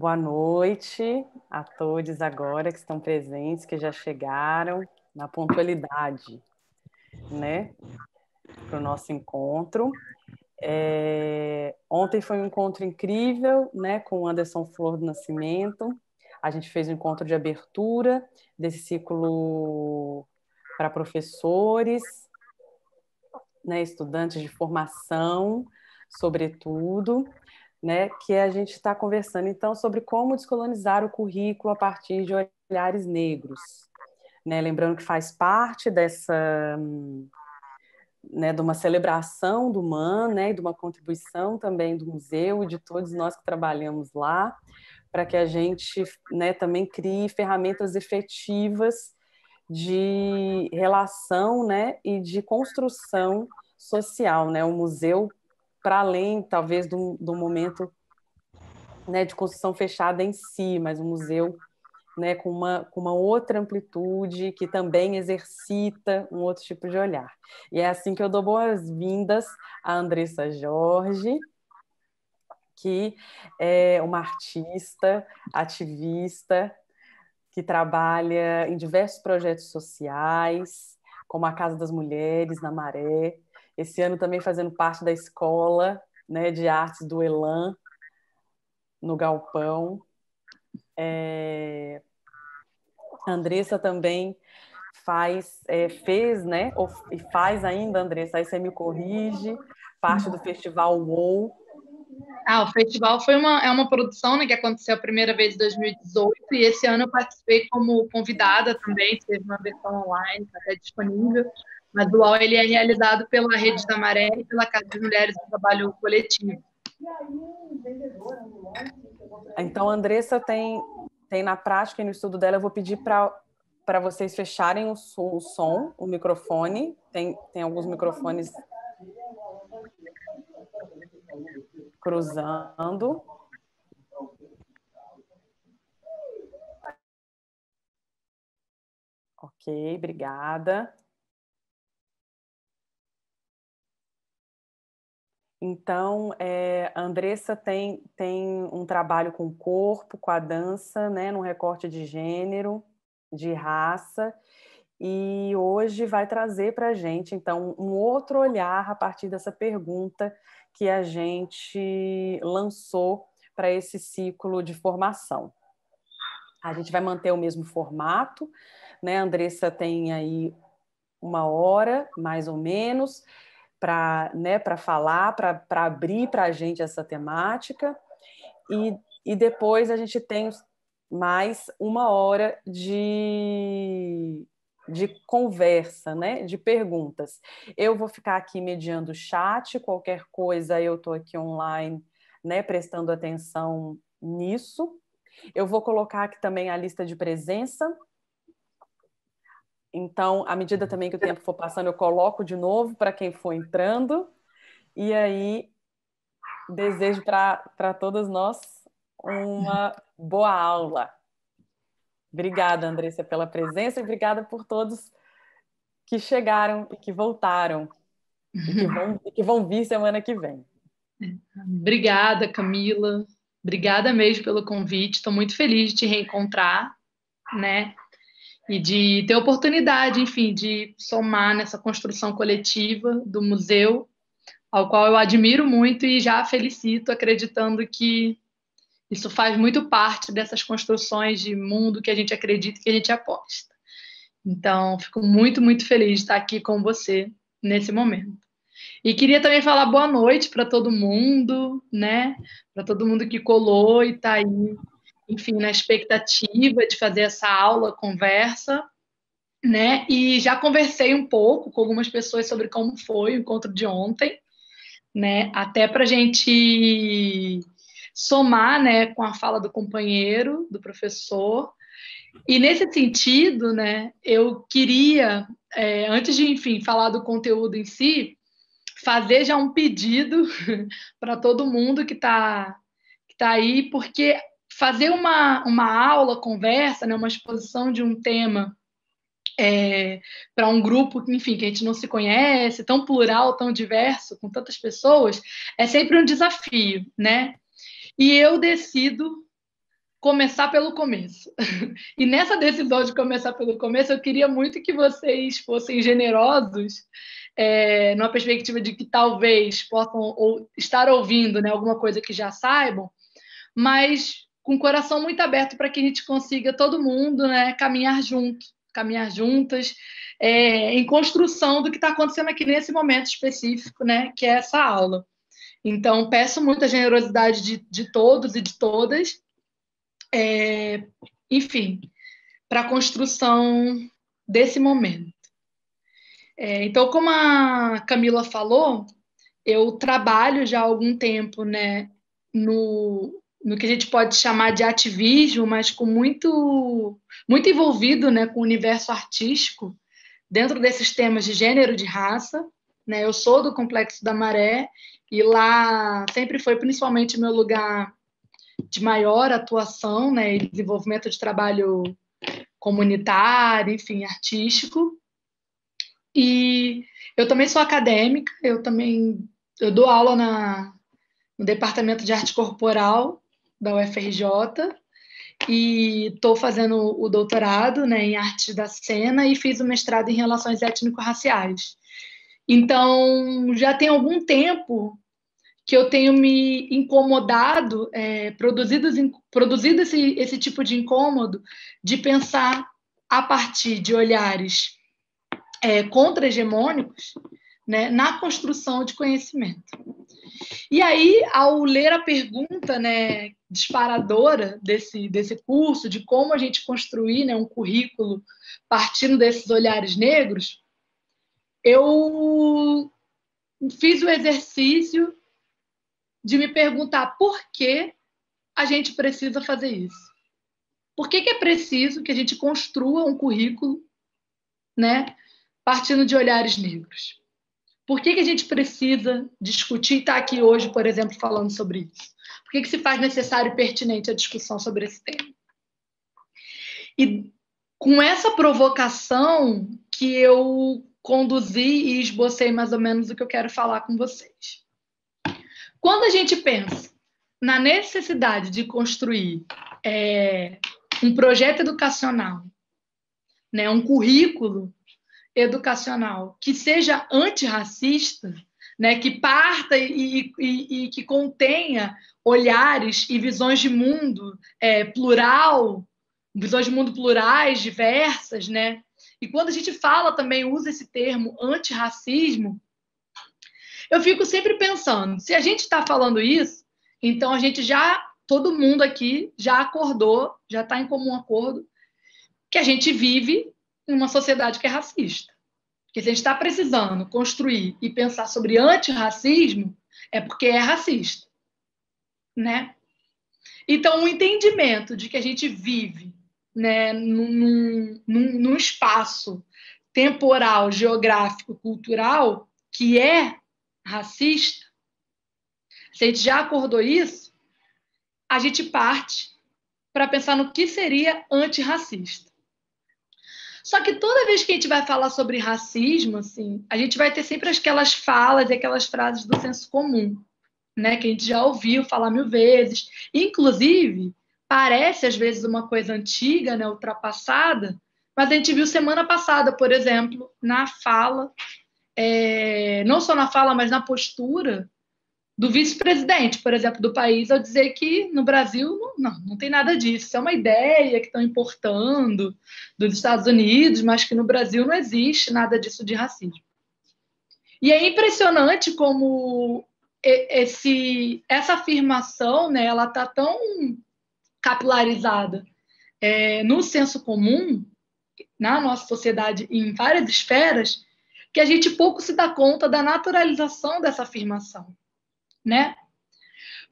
Boa noite a todos agora que estão presentes, que já chegaram na pontualidade, né, para o nosso encontro. Ontem foi um encontro incrível, né, com o Anderson Flor do Nascimento. A gente fez um encontro de abertura desse ciclo para professores, né, estudantes de formação, sobretudo, né, que a gente está conversando então sobre como descolonizar o currículo a partir de olhares negros, né, lembrando que faz parte dessa, né, de uma celebração do MAN, né, e de uma contribuição também do museu e de todos nós que trabalhamos lá, para que a gente, né, também crie ferramentas efetivas de relação, né, e de construção social, né, o museu para além, talvez, do momento, né, de construção fechada em si, mas um museu, né, com uma outra amplitude, que também exercita um outro tipo de olhar. E é assim que eu dou boas-vindas à Andressa Jorge, que é uma artista, ativista, que trabalha em diversos projetos sociais, como a Casa das Mulheres, na Maré. Esse ano também fazendo parte da escola, né, de artes do Elan, no Galpão. A Andressa também fez, né, e faz ainda, Andressa, aí você me corrige, parte do Festival UOL. O festival é uma produção, né, que aconteceu a primeira vez em 2018 e esse ano eu participei como convidada também, teve uma versão online, está até disponível, mas o UOL ele é realizado pela Rede da Maré e pela Casa das Mulheres do Trabalho Coletivo. Então, a Andressa tem na prática e no estudo dela, eu vou pedir para vocês fecharem o som, o microfone. Tem alguns microfones cruzando. Ok, obrigada. Então, a Andressa tem um trabalho com o corpo, com a dança, né, num recorte de gênero, de raça, e hoje vai trazer para a gente, então, um outro olhar a partir dessa pergunta que a gente lançou para esse ciclo de formação. A gente vai manter o mesmo formato, né? A Andressa tem aí 1 hora, mais ou menos, para, né, para falar, para abrir para a gente essa temática, e depois a gente tem mais 1 hora de conversa, né, de perguntas. Eu vou ficar aqui mediando o chat, qualquer coisa eu estou aqui online, né, prestando atenção nisso. Eu vou colocar aqui também a lista de presença. Então, à medida também que o tempo for passando, eu coloco de novo para quem for entrando. E aí, desejo para todas nós uma boa aula. Obrigada, Andressa, pela presença e obrigada por todos que chegaram e que voltaram e que vão vir semana que vem. Obrigada, Camila. Obrigada mesmo pelo convite. Estou muito feliz de te reencontrar, né? E de ter oportunidade, enfim, de somar nessa construção coletiva do museu, ao qual eu admiro muito e já felicito, acreditando que isso faz muito parte dessas construções de mundo que a gente acredita e que a gente aposta. Então, fico muito, muito feliz de estar aqui com você nesse momento. E queria também falar boa noite para todo mundo, né? Para todo mundo que colou e está aí, enfim, na expectativa de fazer essa aula, conversa, né? E já conversei um pouco com algumas pessoas sobre como foi o encontro de ontem, né? Até para a gente somar, né, com a fala do companheiro, do professor. E nesse sentido, né, eu queria, antes de, enfim, falar do conteúdo em si, fazer já um pedido para todo mundo que tá aí, porque fazer uma aula, conversa, né, uma exposição de um tema para um grupo, enfim, que a gente não se conhece, tão plural, tão diverso, com tantas pessoas, é sempre um desafio, né? E eu decido começar pelo começo. E nessa decisão de começar pelo começo, eu queria muito que vocês fossem generosos, numa perspectiva de que talvez possam estar ouvindo, né, alguma coisa que já saibam, mas com o coração muito aberto para que a gente consiga, todo mundo, né, caminhar juntas, em construção do que está acontecendo aqui nesse momento específico, né, que é essa aula. Então, peço muita generosidade de todos e de todas, enfim, para a construção desse momento. Então, como a Camila falou, eu trabalho já há algum tempo, né, no que a gente pode chamar de ativismo, mas com muito envolvido, né, com o universo artístico, dentro desses temas de gênero e de raça. Né? Eu sou do Complexo da Maré, e lá sempre foi principalmente meu lugar de maior atuação, né, e desenvolvimento de trabalho comunitário, enfim, artístico. E eu também sou acadêmica, eu dou aula no Departamento de Arte Corporal da UFRJ, e estou fazendo o doutorado, né, em Artes da Cena, e fiz o mestrado em Relações Étnico-Raciais. Então, já tem algum tempo que eu tenho me incomodado, produzido esse tipo de incômodo, de pensar a partir de olhares contra-hegemônicos, né, na construção de conhecimento. E aí, ao ler a pergunta, né, disparadora desse curso, de como a gente construir, né, um currículo partindo desses olhares negros, eu fiz o exercício de me perguntar por que a gente precisa fazer isso. Por que é preciso que a gente construa um currículo, né, partindo de olhares negros? Por que a gente precisa discutir e estar aqui hoje, por exemplo, falando sobre isso? Por que se faz necessário e pertinente a discussão sobre esse tema? E com essa provocação que eu conduzi e esbocei mais ou menos o que eu quero falar com vocês. Quando a gente pensa na necessidade de construir um projeto educacional, né, um currículo educacional que seja antirracista, né, que parta e que contenha olhares e visões de mundo plural, visões de mundo plurais, diversas, né? E quando a gente fala também, usa esse termo antirracismo, eu fico sempre pensando, se a gente está falando isso, então a gente todo mundo aqui já acordou, já está em comum acordo, que a gente vive em uma sociedade que é racista. Porque se a gente está precisando construir e pensar sobre antirracismo, é porque é racista, né? Então, o entendimento de que a gente vive, né, num espaço temporal, geográfico, cultural, que é racista, se a gente já acordou isso, a gente parte para pensar no que seria antirracista. Só que toda vez que a gente vai falar sobre racismo, assim, a gente vai ter sempre aquelas falas e aquelas frases do senso comum, né, que a gente já ouviu falar 1000 vezes. Inclusive, parece às vezes uma coisa antiga, né, ultrapassada, mas a gente viu semana passada, por exemplo, na fala, não só na fala, mas na postura do vice-presidente, por exemplo, do país, ao dizer que no Brasil não tem nada disso. Isso é uma ideia que estão importando dos Estados Unidos, mas que no Brasil não existe nada disso de racismo. E é impressionante como essa afirmação, né, ela está tão capilarizada no senso comum, na nossa sociedade, em várias esferas, que a gente pouco se dá conta da naturalização dessa afirmação. Né?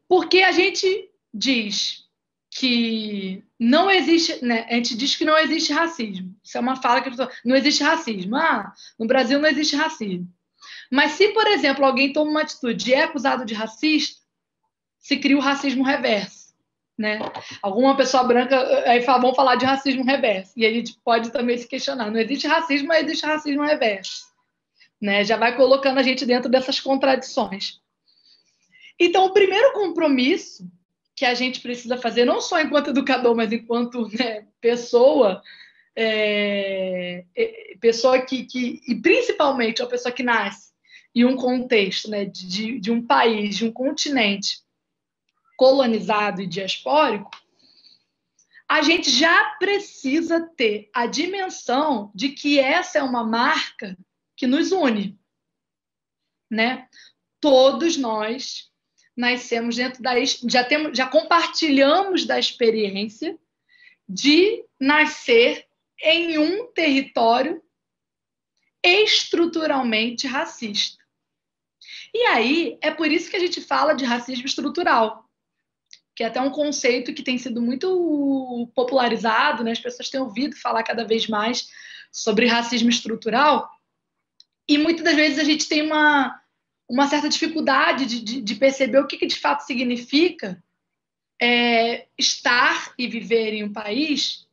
Porque a gente diz que não existe, né? A gente diz que não existe racismo. Isso é uma fala que não existe racismo. No Brasil não existe racismo. Mas se, por exemplo, alguém toma uma atitude e é acusado de racista, se cria o racismo reverso, né? Alguma pessoa branca aí vão falar de racismo reverso, e a gente pode também se questionar. Não existe racismo, mas existe racismo reverso, né? Já vai colocando a gente dentro dessas contradições. Então, o primeiro compromisso que a gente precisa fazer, não só enquanto educador, mas enquanto, né, pessoa, pessoa e principalmente a pessoa que nasce em um contexto, né, de um país, de um continente colonizado e diaspórico, a gente já precisa ter a dimensão de que essa é uma marca que nos une, né? Todos nós nascemos dentro já compartilhamos da experiência de nascer em um território estruturalmente racista. E aí, é por isso que a gente fala de racismo estrutural, que é até um conceito que tem sido muito popularizado, né? As pessoas têm ouvido falar cada vez mais sobre racismo estrutural, e muitas das vezes a gente tem uma certa dificuldade de perceber o que de fato significa estar e viver em um país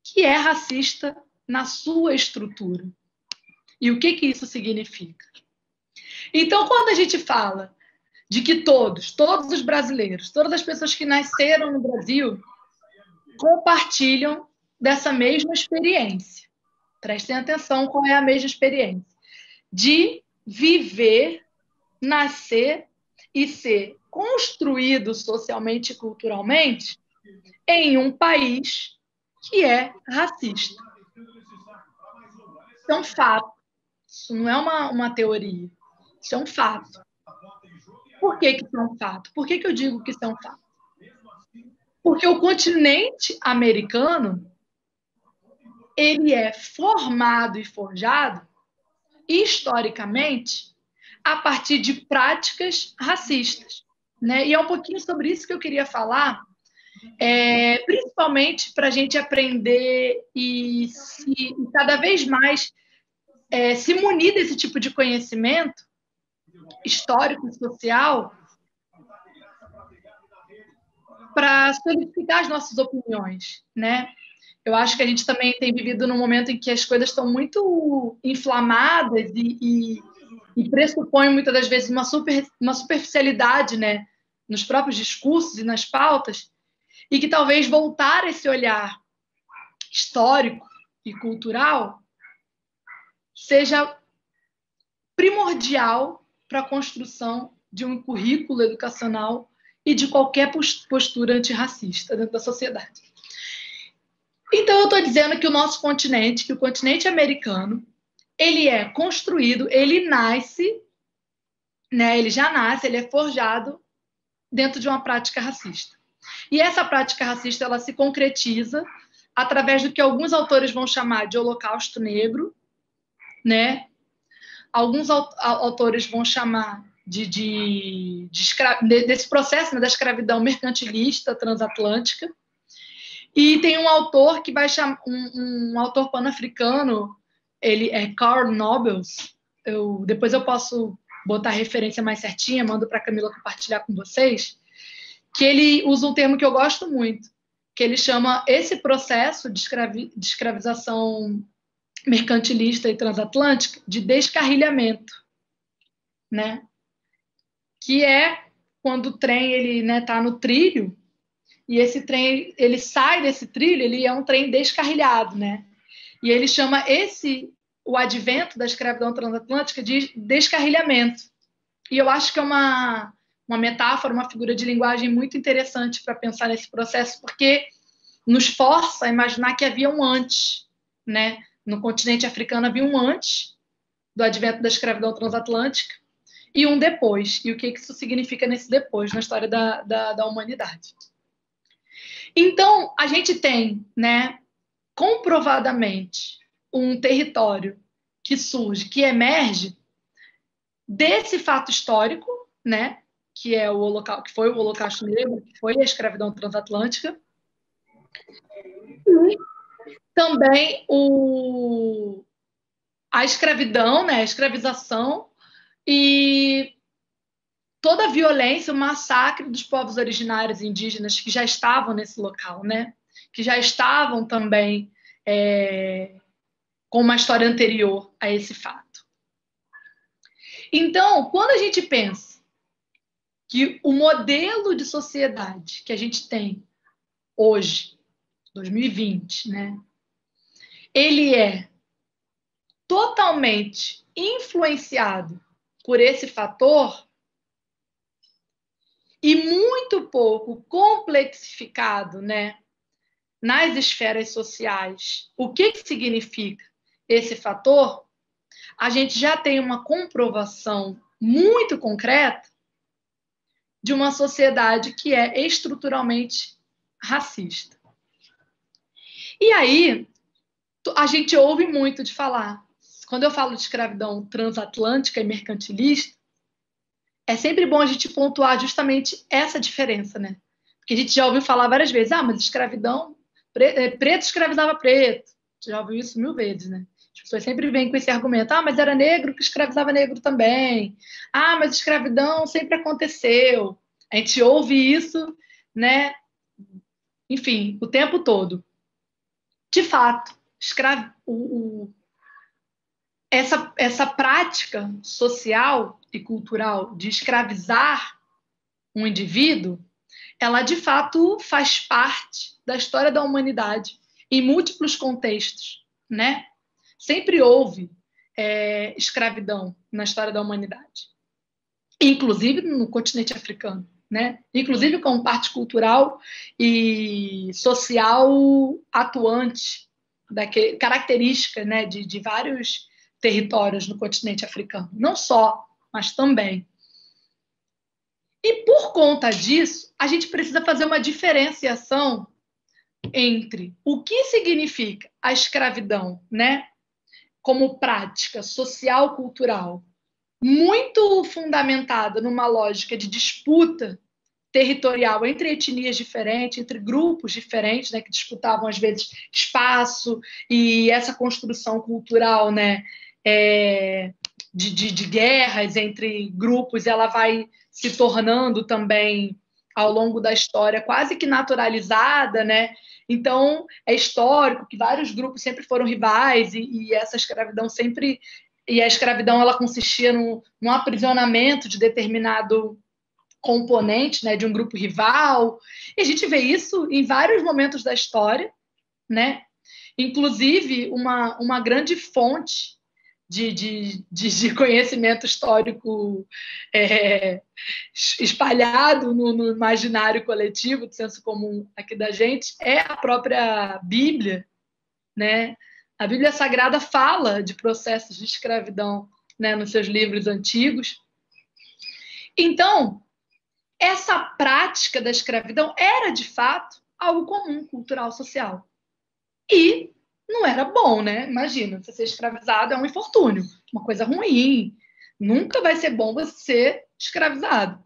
que é racista na sua estrutura. E o que isso significa? Então, quando a gente fala de que todos os brasileiros, todas as pessoas que nasceram no Brasil compartilham dessa mesma experiência. Prestem atenção qual é a mesma experiência. De viver, nascer e ser construído socialmente e culturalmente em um país que é racista. Isso é um fato. Isso não é uma teoria. Isso é um fato. Por que isso é um fato? Por que eu digo que isso é um fato? Porque o continente americano ele é formado e forjado historicamente a partir de práticas racistas, né? E é um pouquinho sobre isso que eu queria falar, principalmente para a gente aprender e cada vez mais se munir desse tipo de conhecimento histórico e social para solidificar as nossas opiniões, né? Eu acho que a gente também tem vivido num momento em que as coisas estão muito inflamadas e pressupõem muitas das vezes uma superficialidade, né, nos próprios discursos e nas pautas, e que talvez voltar esse olhar histórico e cultural seja primordial para a construção de um currículo educacional e de qualquer postura antirracista dentro da sociedade. Então, eu estou dizendo que o nosso continente, que o continente americano, ele é construído, ele nasce, né, ele já nasce, ele é forjado dentro de uma prática racista. E essa prática racista, ela se concretiza através do que alguns autores vão chamar de Holocausto Negro, né? Alguns autores vão chamar desse processo, né, da escravidão mercantilista transatlântica. E tem um autor que vai chamar, um autor pan-africano, ele é Karl Nobles. Depois eu posso botar a referência mais certinha, mando para a Camila compartilhar com vocês, que ele usa um termo que eu gosto muito, que ele chama esse processo de escravização mercantilista e transatlântica de descarrilhamento, né? Que é quando o trem ele, né, tá no trilho e esse trem ele sai desse trilho, ele é um trem descarrilhado, né? E ele chama o advento da escravidão transatlântica de descarrilhamento. E eu acho que é uma metáfora, uma figura de linguagem muito interessante para pensar nesse processo, porque nos força a imaginar que havia um antes, né? No continente africano havia um antes do advento da escravidão transatlântica e um depois. E o que isso significa nesse depois, na história da humanidade. Então, a gente tem, né, comprovadamente, um território que surge, que emerge desse fato histórico, né, que foi o Holocausto Negro, que foi a escravidão transatlântica, e também a escravidão, né, a escravização e toda a violência, o massacre dos povos originários indígenas que já estavam nesse local, né, que já estavam também com uma história anterior a esse fato. Então, quando a gente pensa que o modelo de sociedade que a gente tem hoje, 2020, né, ele é totalmente influenciado por esse fator e muito pouco complexificado, né, nas esferas sociais. O que significa esse fator? A gente já tem uma comprovação muito concreta de uma sociedade que é estruturalmente racista. E aí, a gente ouve muito de falar. Quando eu falo de escravidão transatlântica e mercantilista, é sempre bom a gente pontuar justamente essa diferença, né? Porque a gente já ouviu falar várias vezes, mas escravidão, preto escravizava preto. Já ouviu isso 1000 vezes, né? As pessoas sempre vêm com esse argumento, mas era negro que escravizava negro também. Mas escravidão sempre aconteceu. A gente ouve isso, né? Enfim, o tempo todo. De fato, essa prática social e cultural de escravizar um indivíduo, ela de fato faz parte da história da humanidade em múltiplos contextos, né? Sempre houve escravidão na história da humanidade, inclusive no continente africano, né? Inclusive como parte cultural e social atuante, característica, né, de vários territórios no continente africano. Não só, mas também. E por conta disso, a gente precisa fazer uma diferenciação entre o que significa a escravidão, né, como prática social cultural, muito fundamentada numa lógica de disputa territorial entre etnias diferentes, entre grupos diferentes, né, que disputavam às vezes espaço, e essa construção cultural, né, de guerras entre grupos, ela vai se tornando também ao longo da história quase que naturalizada, né? Então é histórico que vários grupos sempre foram rivais e essa escravidão sempre, e a escravidão ela consistia num aprisionamento de determinado componente, né, de um grupo rival, e a gente vê isso em vários momentos da história, né? Inclusive uma grande fonte de conhecimento histórico espalhado no imaginário coletivo, do senso comum aqui da gente, é a própria Bíblia, né? A Bíblia Sagrada fala de processos de escravidão, né, nos seus livros antigos. Então, essa prática da escravidão era, de fato, algo comum, cultural, social. E não era bom, né? Imagina, você ser escravizado é um infortúnio, uma coisa ruim. Nunca vai ser bom você ser escravizado.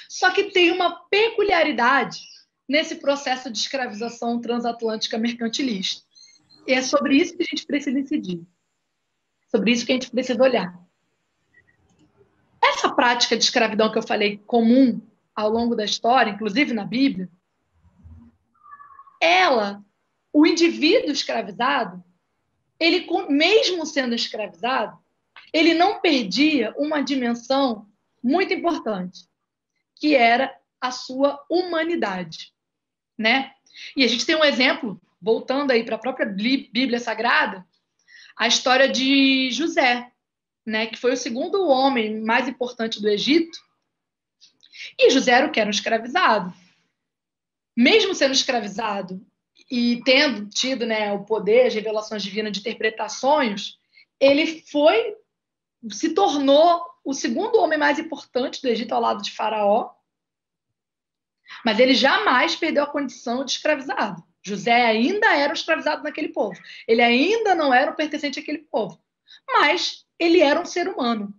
Só que tem uma peculiaridade nesse processo de escravização transatlântica mercantilista. E é sobre isso que a gente precisa incidir. Sobre isso que a gente precisa olhar. Essa prática de escravidão que eu falei comum ao longo da história, inclusive na Bíblia, o indivíduo escravizado, ele, mesmo sendo escravizado, ele não perdia uma dimensão muito importante, que era a sua humanidade, né? E a gente tem um exemplo, voltando aí para a própria Bíblia Sagrada, a história de José, né, que foi o segundo homem mais importante do Egito, e José era o que era um escravizado. Mesmo sendo escravizado e tendo tido, né, o poder, as revelações divinas de interpretar sonhos, ele se tornou o segundo homem mais importante do Egito ao lado de Faraó, mas ele jamais perdeu a condição de escravizado. José ainda era um escravizado naquele povo. Ele ainda não era um pertencente àquele povo. Mas ele era um ser humano.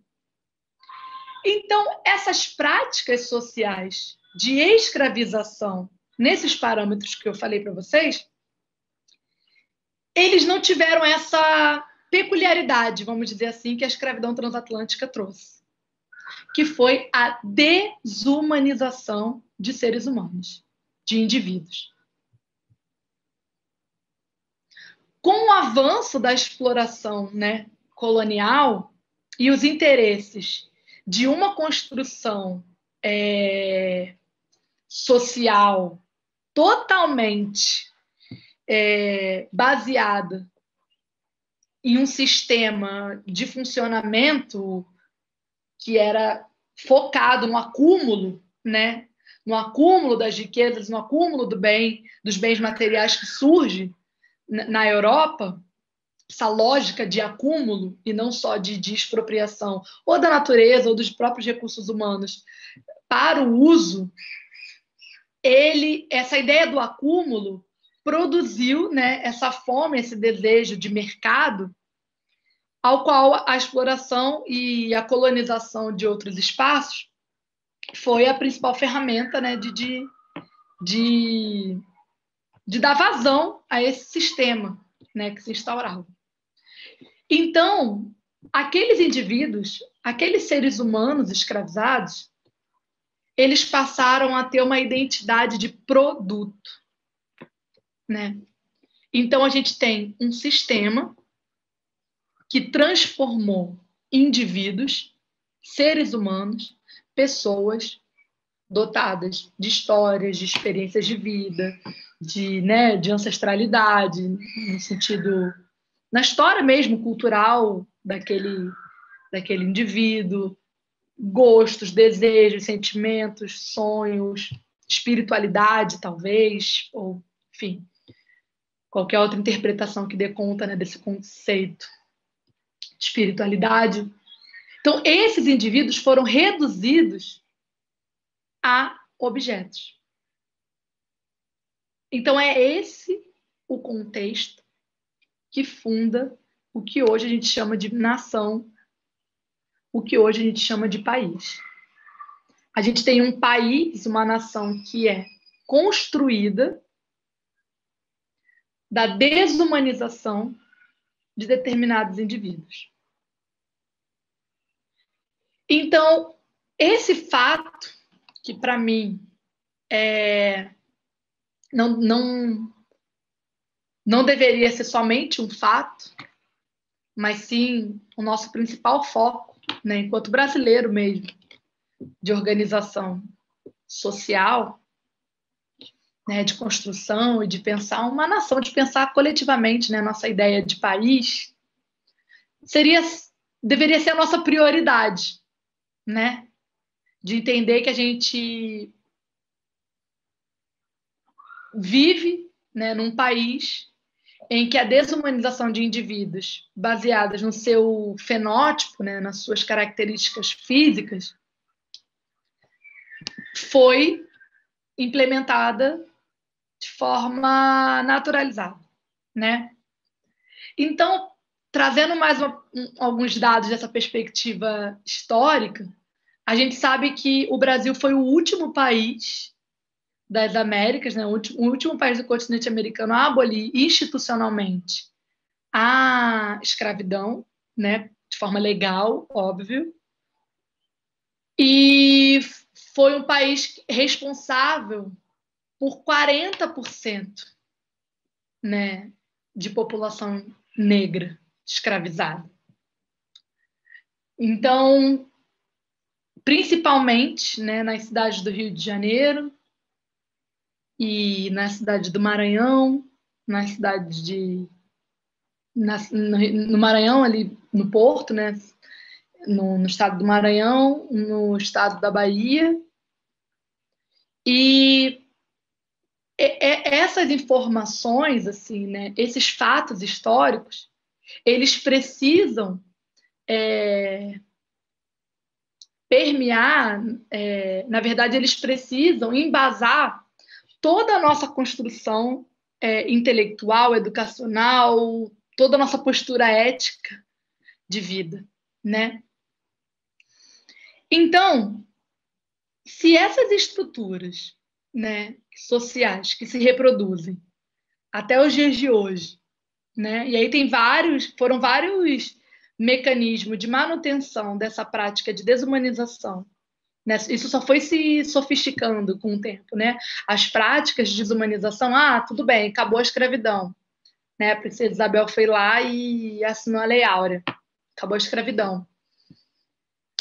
Então, essas práticas sociais de escravização, nesses parâmetros que eu falei para vocês, eles não tiveram essa peculiaridade, vamos dizer assim, que a escravidão transatlântica trouxe, que foi a desumanização de seres humanos, de indivíduos. Com o avanço da exploração, né, colonial e os interesses de uma construção social totalmente baseada em um sistema de funcionamento que era focado no acúmulo, né? No acúmulo das riquezas, no acúmulo dos bens materiais que surge na Europa, essa lógica de acúmulo e não só de expropriação ou da natureza ou dos próprios recursos humanos para o uso, essa ideia do acúmulo produziu, né, essa fome, esse desejo de mercado, ao qual a exploração e a colonização de outros espaços foi a principal ferramenta, né, de dar vazão a esse sistema, né, que se instaurava. Então, aqueles indivíduos, aqueles seres humanos escravizados, eles passaram a ter uma identidade de produto, né? Então, a gente tem um sistema que transformou indivíduos, seres humanos, pessoas dotadas de histórias, de experiências de vida, de ancestralidade, no sentido, na história mesmo cultural daquele indivíduo, gostos, desejos, sentimentos, sonhos, espiritualidade, talvez, ou, enfim, qualquer outra interpretação que dê conta, né, desse conceito de espiritualidade. Então, esses indivíduos foram reduzidos a objetos. Então, é esse o contexto que funda o que hoje a gente chama de nação, o que hoje a gente chama de país. A gente tem um país, uma nação que é construída da desumanização de determinados indivíduos. Então, esse fato, que para mim não deveria ser somente um fato, mas sim o nosso principal foco, né, enquanto brasileiro mesmo, de organização social, né, de construção e de pensar uma nação, de pensar coletivamente, né, nossa ideia de país, deveria ser a nossa prioridade, né, de entender que a gente vive, né, num país em que a desumanização de indivíduos baseadas no seu fenótipo, né, nas suas características físicas, foi implementada de forma naturalizada, né? Então, trazendo mais alguns dados dessa perspectiva histórica, a gente sabe que o Brasil foi o último país das Américas, né, o último país do continente americano a abolir institucionalmente a escravidão, né, de forma legal, óbvio, e foi um país responsável por 40%, né, de população negra escravizada. Então, principalmente, né, nas cidades do Rio de Janeiro e na cidade do Maranhão, na cidade no Maranhão, ali no Porto, né, no estado do Maranhão, no estado da Bahia. E essas informações, assim, né, esses fatos históricos, eles precisam permear, na verdade, eles precisam embasar toda a nossa construção intelectual, educacional, toda a nossa postura ética de vida, né? Então, se essas estruturas, né, sociais que se reproduzem até os dias de hoje, né? E aí foram vários mecanismos de manutenção dessa prática de desumanização, né? Isso só foi se sofisticando com o tempo, né? As práticas de desumanização, tudo bem, acabou a escravidão, né? A princesa Isabel foi lá e assinou a Lei Áurea, acabou a escravidão.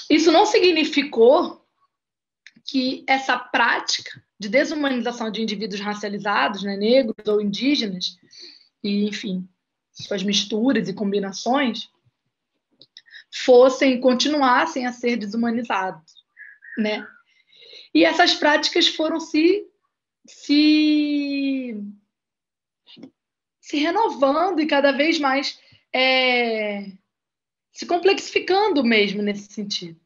Isso não significou que essa prática de desumanização de indivíduos racializados, né, negros ou indígenas, e, enfim, suas misturas e combinações, continuassem a ser desumanizados, né? E essas práticas foram se renovando e cada vez mais se complexificando mesmo nesse sentido.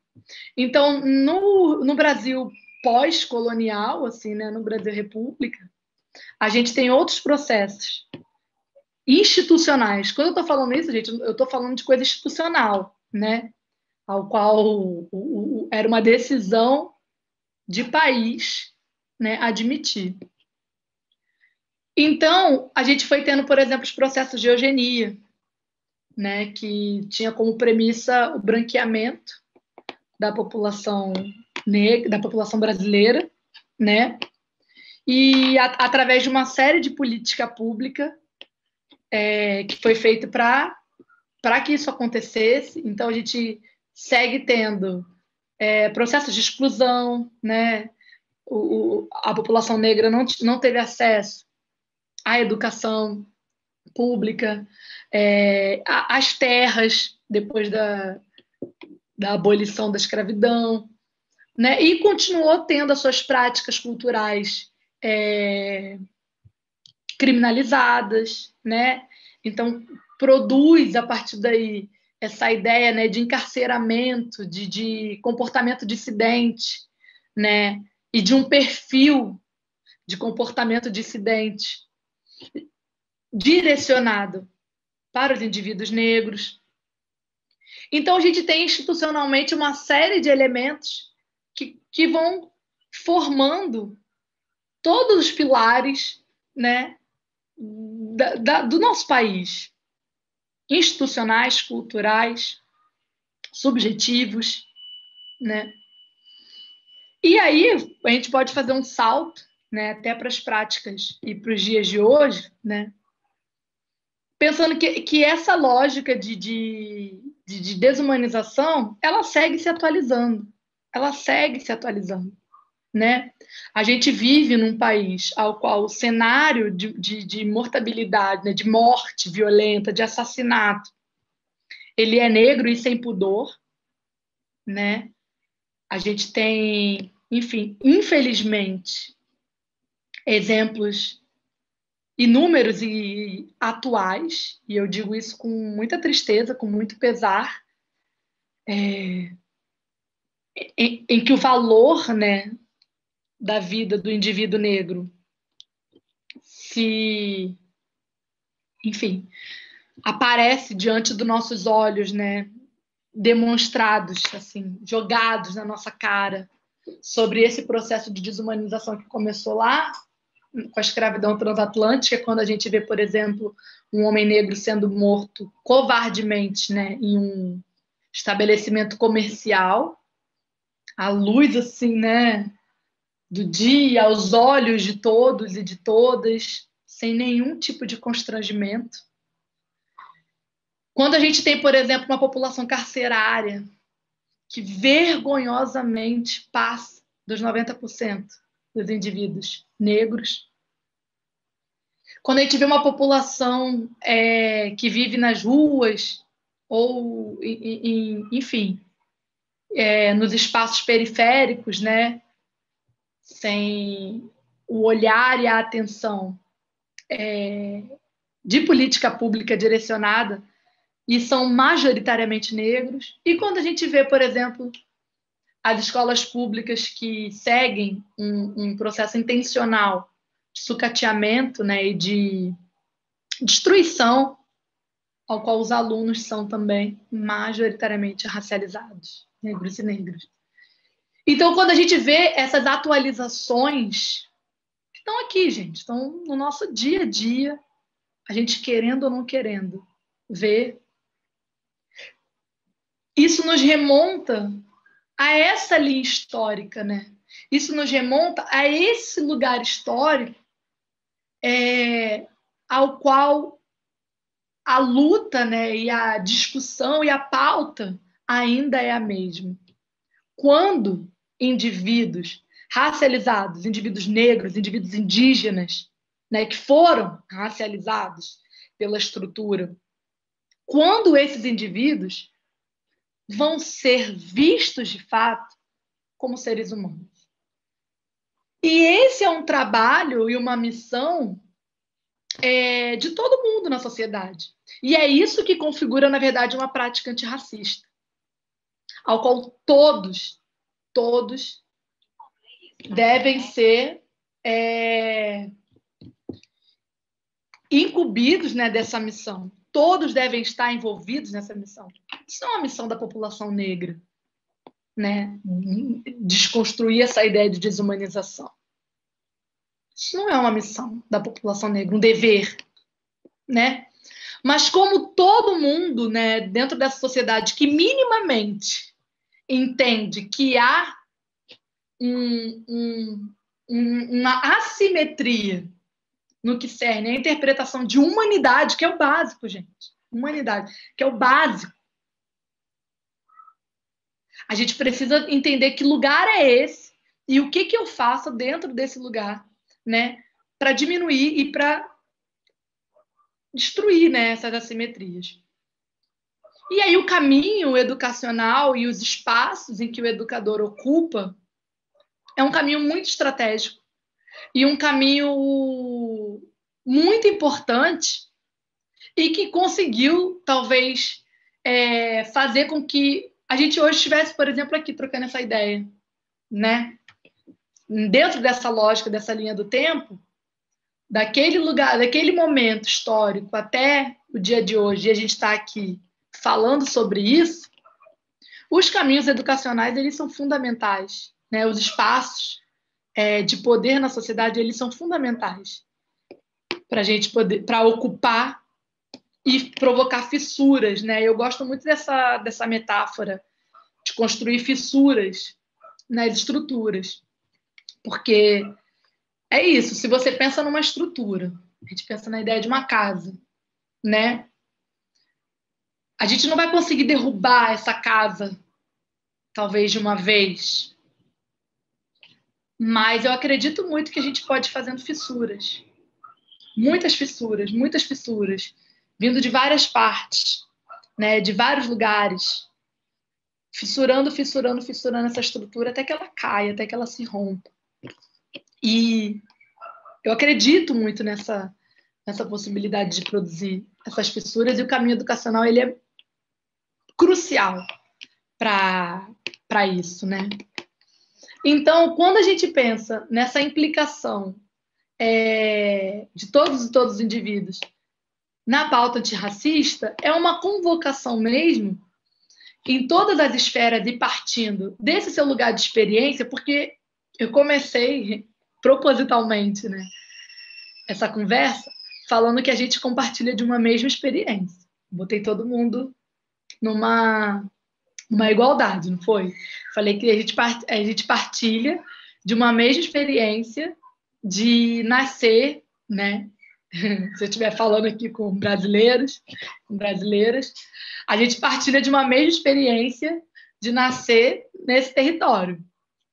Então, no Brasil pós-colonial, assim, né, no Brasil República, a gente tem outros processos institucionais. Quando eu estou falando isso, gente, eu estou falando de coisa institucional, né? Ao qual era uma decisão de país, né, admitir. Então, a gente foi tendo, por exemplo, os processos de eugenia, né, que tinha como premissa o branqueamento da população negra, da população brasileira, né? E através de uma série de política pública que foi feita para que isso acontecesse. Então, a gente segue tendo processos de exclusão, né? A população negra não teve acesso à educação pública, às terras, depois da abolição da escravidão, né? E continuou tendo as suas práticas culturais criminalizadas, né? Então, produz, a partir daí, essa ideia, né, de encarceramento, de comportamento dissidente, né? E de um perfil de comportamento dissidente direcionado para os indivíduos negros. Então, a gente tem institucionalmente uma série de elementos que vão formando todos os pilares, né, do nosso país, institucionais, culturais, subjetivos, né? E aí a gente pode fazer um salto, né, até para as práticas e para os dias de hoje, né? Pensando que essa lógica de desumanização, ela segue se atualizando, né? A gente vive num país ao qual o cenário de mortabilidade, né, de morte violenta, de assassinato, ele é negro e sem pudor, né? A gente tem, enfim, infelizmente, exemplos inúmeros e atuais, e eu digo isso com muita tristeza, com muito pesar, em que o valor, né, da vida do indivíduo negro enfim, aparece diante dos nossos olhos, né, demonstrados, assim, jogados na nossa cara, sobre esse processo de desumanização que começou lá com a escravidão transatlântica, quando a gente vê, por exemplo, um homem negro sendo morto covardemente, né, em um estabelecimento comercial, à luz, assim, né, do dia, aos olhos de todos e de todas, sem nenhum tipo de constrangimento. Quando a gente tem, por exemplo, uma população carcerária que vergonhosamente passa dos 90% dos indivíduos negros. Quando a gente vê uma população que vive nas ruas ou, enfim, nos espaços periféricos, né, sem o olhar e a atenção de política pública direcionada, e são majoritariamente negros. E quando a gente vê, por exemplo, as escolas públicas que seguem um processo intencional de sucateamento, né, e de destruição, ao qual os alunos são também majoritariamente racializados, negros e negras. Então, quando a gente vê essas atualizações, que estão aqui, gente, estão no nosso dia a dia, a gente querendo ou não querendo ver, isso nos remonta a essa linha histórica, né? Isso nos remonta a esse lugar histórico ao qual a luta, né, e a discussão e a pauta ainda é a mesma. Quando indivíduos racializados, indivíduos negros, indivíduos indígenas, né, que foram racializados pela estrutura, quando esses indivíduos vão ser vistos de fato como seres humanos. E esse é um trabalho e uma missão de todo mundo na sociedade. E é isso que configura, na verdade, uma prática antirracista, ao qual todos devem ser incumbidos, né, dessa missão. Todos devem estar envolvidos nessa missão. Isso não é uma missão da população negra, né? Desconstruir essa ideia de desumanização. Isso não é uma missão da população negra, um dever, né? Mas como todo mundo, né, dentro dessa sociedade que minimamente entende que há uma assimetria no que cerne a interpretação de humanidade, que é o básico, gente. Humanidade, que é o básico. A gente precisa entender que lugar é esse e o que eu faço dentro desse lugar, né, para diminuir e para destruir, né, essas assimetrias. E aí o caminho educacional e os espaços em que o educador ocupa é um caminho muito estratégico e um caminho muito importante e que conseguiu, talvez, fazer com que a gente hoje estivesse, por exemplo, aqui trocando essa ideia, né? Dentro dessa lógica, dessa linha do tempo, daquele lugar, daquele momento histórico até o dia de hoje, e a gente está aqui falando sobre isso, os caminhos educacionais, eles são fundamentais, né? Os espaços de poder na sociedade, eles são fundamentais para a gente poder, para ocupar e provocar fissuras, né? Eu gosto muito dessa metáfora de construir fissuras nas estruturas, porque é isso. Se você pensa numa estrutura, a gente pensa na ideia de uma casa, né? A gente não vai conseguir derrubar essa casa, talvez de uma vez, mas eu acredito muito que a gente pode ir fazendo fissuras, muitas fissuras, vindo de várias partes, né? De vários lugares, fissurando essa estrutura até que ela caia, até que ela se rompa. E eu acredito muito nessa possibilidade de produzir essas fissuras, e o caminho educacional, ele é crucial para isso, né? Então, quando a gente pensa nessa implicação de todos os indivíduos na pauta antirracista, é uma convocação mesmo em todas as esferas e partindo desse seu lugar de experiência, porque eu comecei propositalmente, né, essa conversa falando que a gente compartilha de uma mesma experiência. Botei todo mundo numa igualdade, não foi? Falei que a gente partilha de uma mesma experiência de nascer, né? Se eu estiver falando aqui com brasileiros, com brasileiras, a gente partilha de uma mesma experiência de nascer nesse território,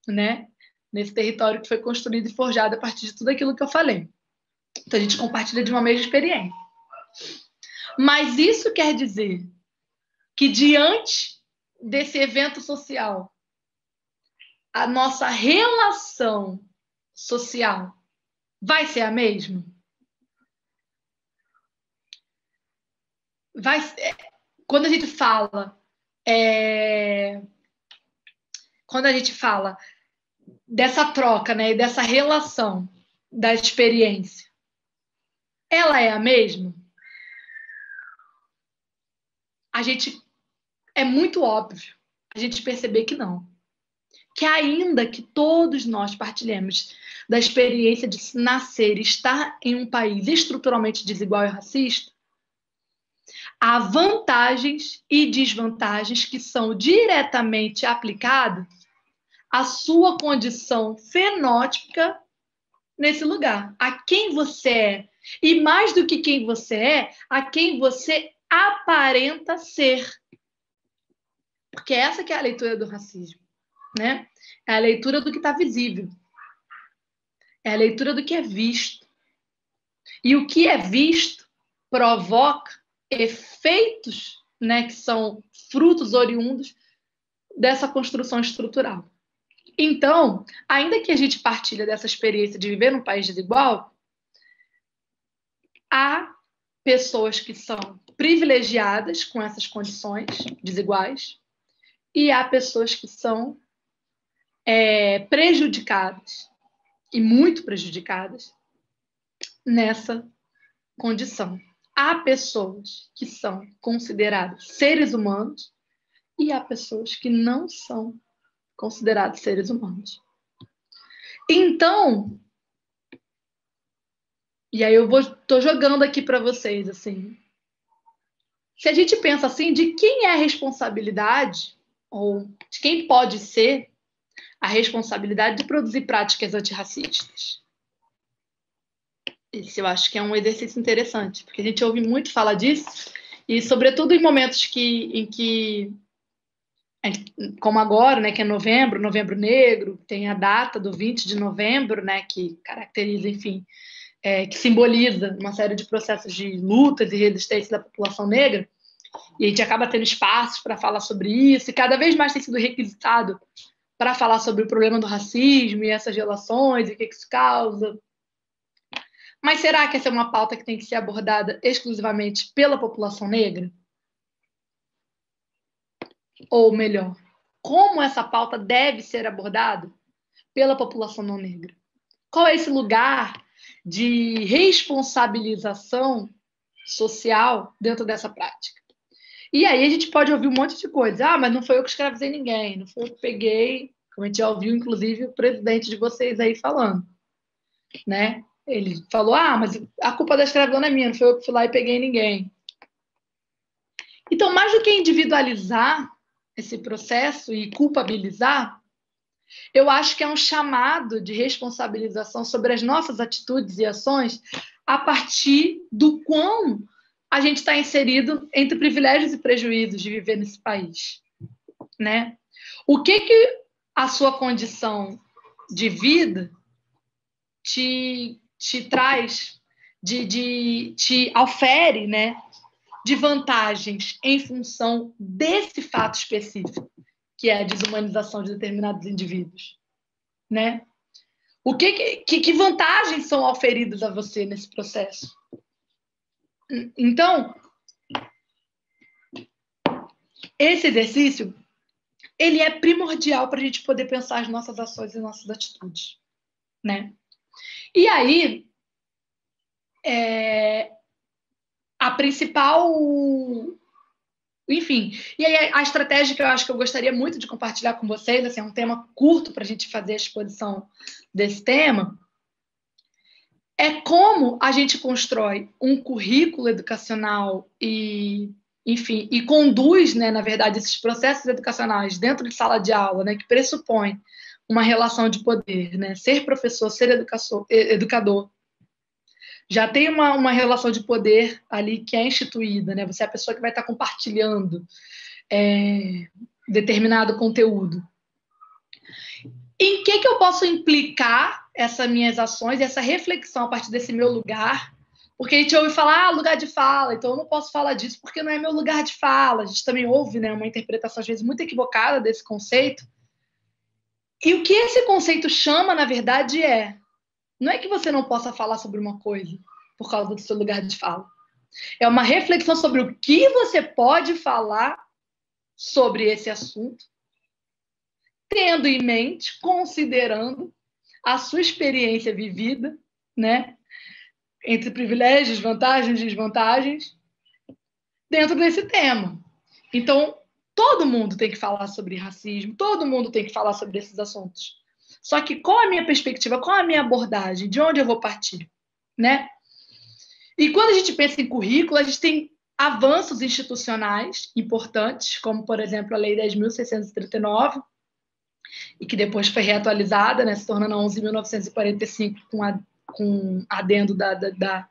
né? Nesse território que foi construído e forjado a partir de tudo aquilo que eu falei. Então, a gente compartilha de uma mesma experiência. Mas isso quer dizer que, diante desse evento social, a nossa relação social vai ser a mesma? Quando a gente fala dessa troca, né, e dessa relação da experiência, ela é a mesma? É muito óbvio a gente perceber que não. Que ainda que todos nós partilhemos da experiência de nascer e estar em um país estruturalmente desigual e racista, há vantagens e desvantagens que são diretamente aplicadas à sua condição fenótipica nesse lugar, a quem você é. E mais do que quem você é, a quem você aparenta ser. Porque essa que é a leitura do racismo, né? É a leitura do que está visível. É a leitura do que é visto. E o que é visto provoca efeitos, né, que são frutos oriundos dessa construção estrutural. Então, ainda que a gente partilhe dessa experiência de viver num país desigual, há pessoas que são privilegiadas com essas condições desiguais e há pessoas que são prejudicadas, e muito prejudicadas, nessa condição. Há pessoas que são consideradas seres humanos e há pessoas que não são considerados seres humanos. Então, e aí eu tô jogando aqui para vocês, assim, se a gente pensa assim, de quem é a responsabilidade, ou de quem pode ser a responsabilidade de produzir práticas antirracistas? Esse eu acho que é um exercício interessante, porque a gente ouve muito falar disso, e sobretudo em momentos em que como agora, né, que é novembro negro, tem a data do 20 de novembro, né, que caracteriza, enfim, que simboliza uma série de processos de lutas e resistência da população negra, e a gente acaba tendo espaços para falar sobre isso, e cada vez mais tem sido requisitado para falar sobre o problema do racismo e essas relações, e o que isso causa. Mas será que essa é uma pauta que tem que ser abordada exclusivamente pela população negra? Ou melhor, como essa pauta deve ser abordada pela população não negra? Qual é esse lugar de responsabilização social dentro dessa prática? E aí a gente pode ouvir um monte de coisa. Ah, mas não foi eu que escravizei ninguém, não foi eu que peguei, como a gente já ouviu, inclusive, o presidente de vocês aí falando, né? Ele falou, mas a culpa da escravidão não é minha, não foi eu que fui lá e peguei ninguém. Então, mais do que individualizar esse processo e culpabilizar, eu acho que é um chamado de responsabilização sobre as nossas atitudes e ações a partir do quão a gente está inserido entre privilégios e prejuízos de viver nesse país, né? O que a sua condição de vida te traz, te ofere, né, de vantagens em função desse fato específico, que é a desumanização de determinados indivíduos, né? O que vantagens são oferidas a você nesse processo? Então, esse exercício, ele é primordial para a gente poder pensar as nossas ações e nossas atitudes, né? E aí, a principal... Enfim, e aí a estratégia que eu acho que eu gostaria muito de compartilhar com vocês, assim, é um tema curto para a gente fazer a exposição desse tema, é como a gente constrói um currículo educacional e, enfim, e conduz, né, na verdade, esses processos educacionais dentro de sala de aula, né, que pressupõe uma relação de poder, né, ser professor, ser educador, já tem uma relação de poder ali que é instituída, né? Você é a pessoa que vai estar compartilhando determinado conteúdo. Em que eu posso implicar essas minhas ações e essa reflexão a partir desse meu lugar? Porque a gente ouve falar, lugar de fala, então eu não posso falar disso porque não é meu lugar de fala. A gente também ouve, né, uma interpretação, às vezes, muito equivocada desse conceito. E o que esse conceito chama, na verdade, não é que você não possa falar sobre uma coisa por causa do seu lugar de fala. É uma reflexão sobre o que você pode falar sobre esse assunto, tendo em mente, considerando a sua experiência vivida, né, entre privilégios, vantagens e desvantagens, dentro desse tema. Então, todo mundo tem que falar sobre racismo, todo mundo tem que falar sobre esses assuntos. Só que qual a minha perspectiva, qual a minha abordagem, de onde eu vou partir, né? E quando a gente pensa em currículo, a gente tem avanços institucionais importantes, como, por exemplo, a Lei 10.639, e que depois foi reatualizada, né, se tornando a 11.945, com adendo da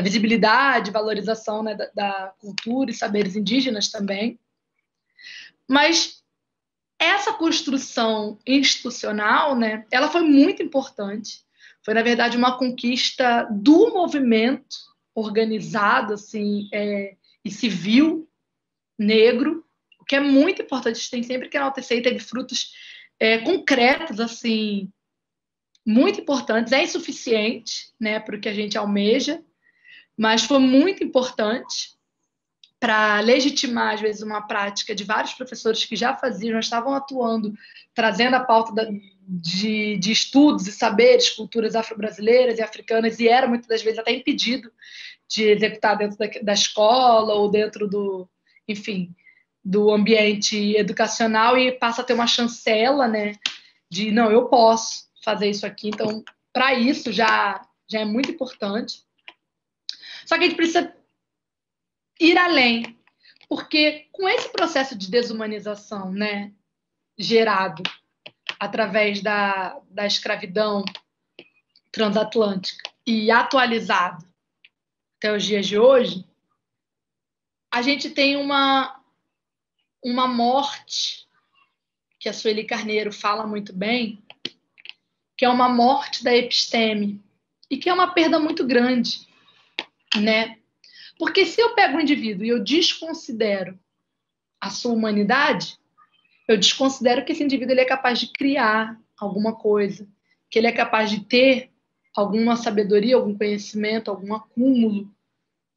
visibilidade, valorização, né, da cultura e saberes indígenas também. Mas essa construção institucional, né, ela foi muito importante, Foi, na verdade, uma conquista do movimento organizado assim, e civil negro, o que é muito importante. A gente tem sempre que enaltecer, e teve frutos concretos, assim, muito importantes. É insuficiente, né, para o que a gente almeja, mas foi muito importante para legitimar, às vezes, uma prática de vários professores que já faziam, já estavam atuando, trazendo a pauta de estudos e saberes, culturas afro-brasileiras e africanas, e era, muitas das vezes, até impedido de executar dentro da escola ou dentro do, enfim, do ambiente educacional, e passa a ter uma chancela, né, de, não, eu posso fazer isso aqui. Então, para isso, já é muito importante. Só que a gente precisa ir além, porque com esse processo de desumanização, né, gerado através da escravidão transatlântica e atualizado até os dias de hoje, a gente tem uma morte, que a Sueli Carneiro fala muito bem, que é uma morte da episteme, e que é uma perda muito grande, né? Porque se eu pego um indivíduo e eu desconsidero a sua humanidade, eu desconsidero que esse indivíduo ele é capaz de criar alguma coisa, que ele é capaz de ter alguma sabedoria, algum conhecimento, algum acúmulo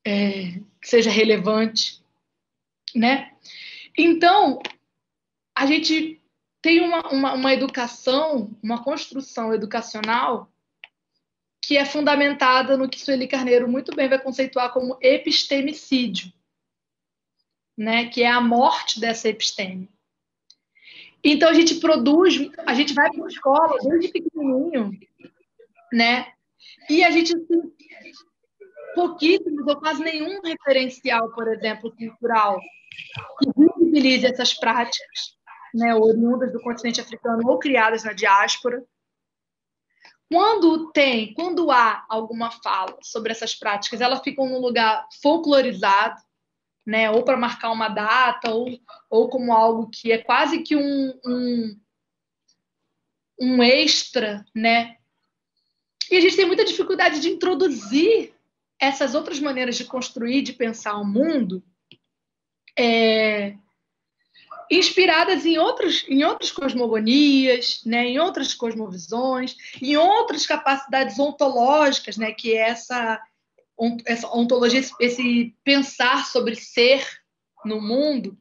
que seja relevante, né? Então, a gente tem uma educação, uma construção educacional que é fundamentada no que Sueli Carneiro muito bem vai conceituar como epistemicídio, né? Que é a morte dessa episteme. Então, a gente vai para a escola desde pequenininho, né? E a gente tem pouquíssimos ou quase nenhum referencial, por exemplo, cultural, que visibilize essas práticas, né, oriundas do continente africano ou criadas na diáspora. Quando há alguma fala sobre essas práticas, elas ficam num lugar folclorizado, né, ou para marcar uma data, ou como algo que é quase que um extra, né? E a gente tem muita dificuldade de introduzir essas outras maneiras de construir, de pensar o mundo, inspiradas em outras cosmogonias, né, em outras cosmovisões, em outras capacidades ontológicas, né, que é essa ontologia, esse pensar sobre ser no mundo.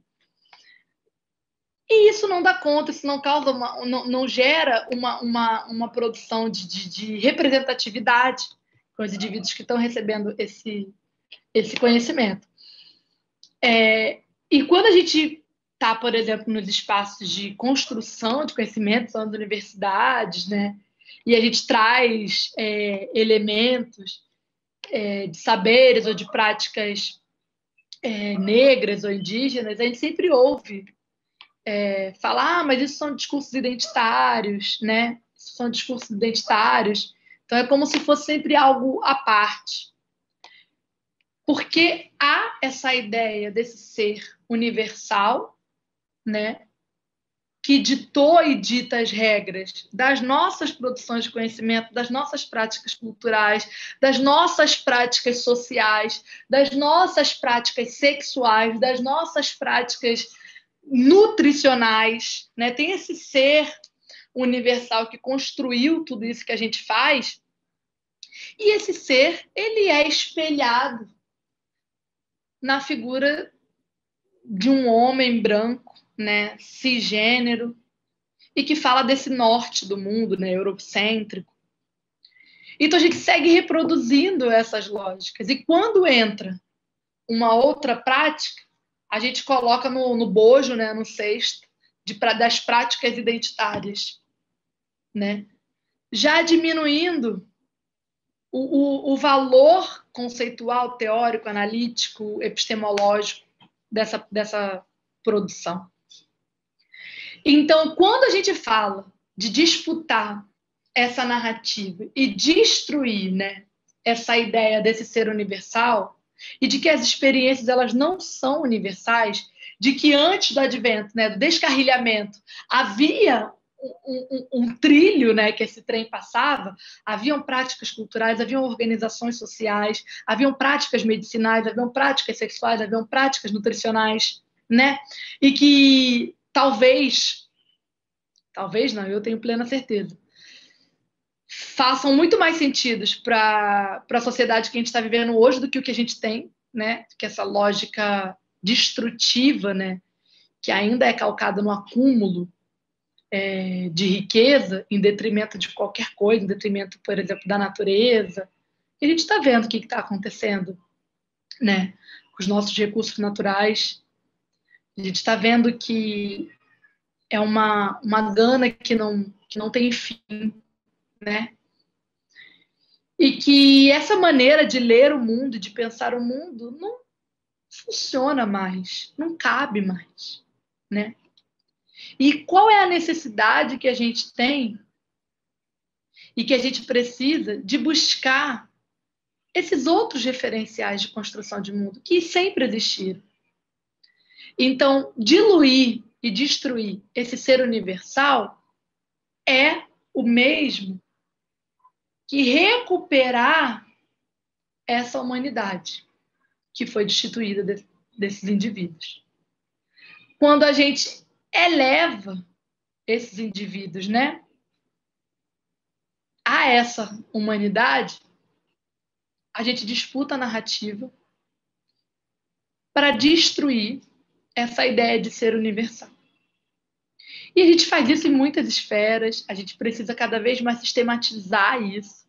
E isso não dá conta, isso não causa não gera uma produção de representatividade com os indivíduos que estão recebendo esse conhecimento. E quando a gente está, por exemplo, nos espaços de construção de conhecimento, são as universidades, né, e a gente traz elementos de saberes ou de práticas negras ou indígenas, a gente sempre ouve falar, mas isso são discursos identitários, né? Isso são discursos identitários. Então é como se fosse sempre algo à parte. Porque há essa ideia desse ser universal, né? Que ditou e dita as regras das nossas produções de conhecimento, das nossas práticas culturais, das nossas práticas sociais, das nossas práticas sexuais, das nossas práticas nutricionais, né? Tem esse ser universal que construiu tudo isso que a gente faz, e esse ser, ele é espelhado na figura de um homem branco, né, cisgênero, e que fala desse norte do mundo, né, eurocêntrico. Então a gente segue reproduzindo essas lógicas, e quando entra uma outra prática, a gente coloca no bojo, né, no cesto das práticas identitárias, né? Já diminuindo o valor conceitual, teórico, analítico, epistemológico dessa produção. Então, quando a gente fala de disputar essa narrativa e destruir, né, essa ideia desse ser universal, e de que as experiências elas não são universais, de que antes do advento, né, do descarrilhamento, havia um trilho, né, que esse trem passava, haviam práticas culturais, haviam organizações sociais, haviam práticas medicinais, haviam práticas sexuais, haviam práticas nutricionais, né? E que talvez não, eu tenho plena certeza, façam muito mais sentido para a sociedade que a gente está vivendo hoje do que o que a gente tem, né? Que essa lógica destrutiva, né? Que ainda é calcada no acúmulo de riqueza em detrimento de qualquer coisa, em detrimento, por exemplo, da natureza. E a gente está vendo o que está acontecendo, né? Com os nossos recursos naturais. A gente está vendo que é uma gana que não tem fim, né? E que essa maneira de ler o mundo, de pensar o mundo, não funciona mais, não cabe mais, né? E qual é a necessidade que a gente tem e que a gente precisa de buscar esses outros referenciais de construção de mundo que sempre existiram? Então, diluir e destruir esse ser universal é o mesmo que recuperar essa humanidade que foi destituída desses indivíduos. Quando a gente eleva esses indivíduos, né, a essa humanidade, a gente disputa a narrativa para destruir essa ideia de ser universal. E a gente faz isso em muitas esferas, a gente precisa cada vez mais sistematizar isso,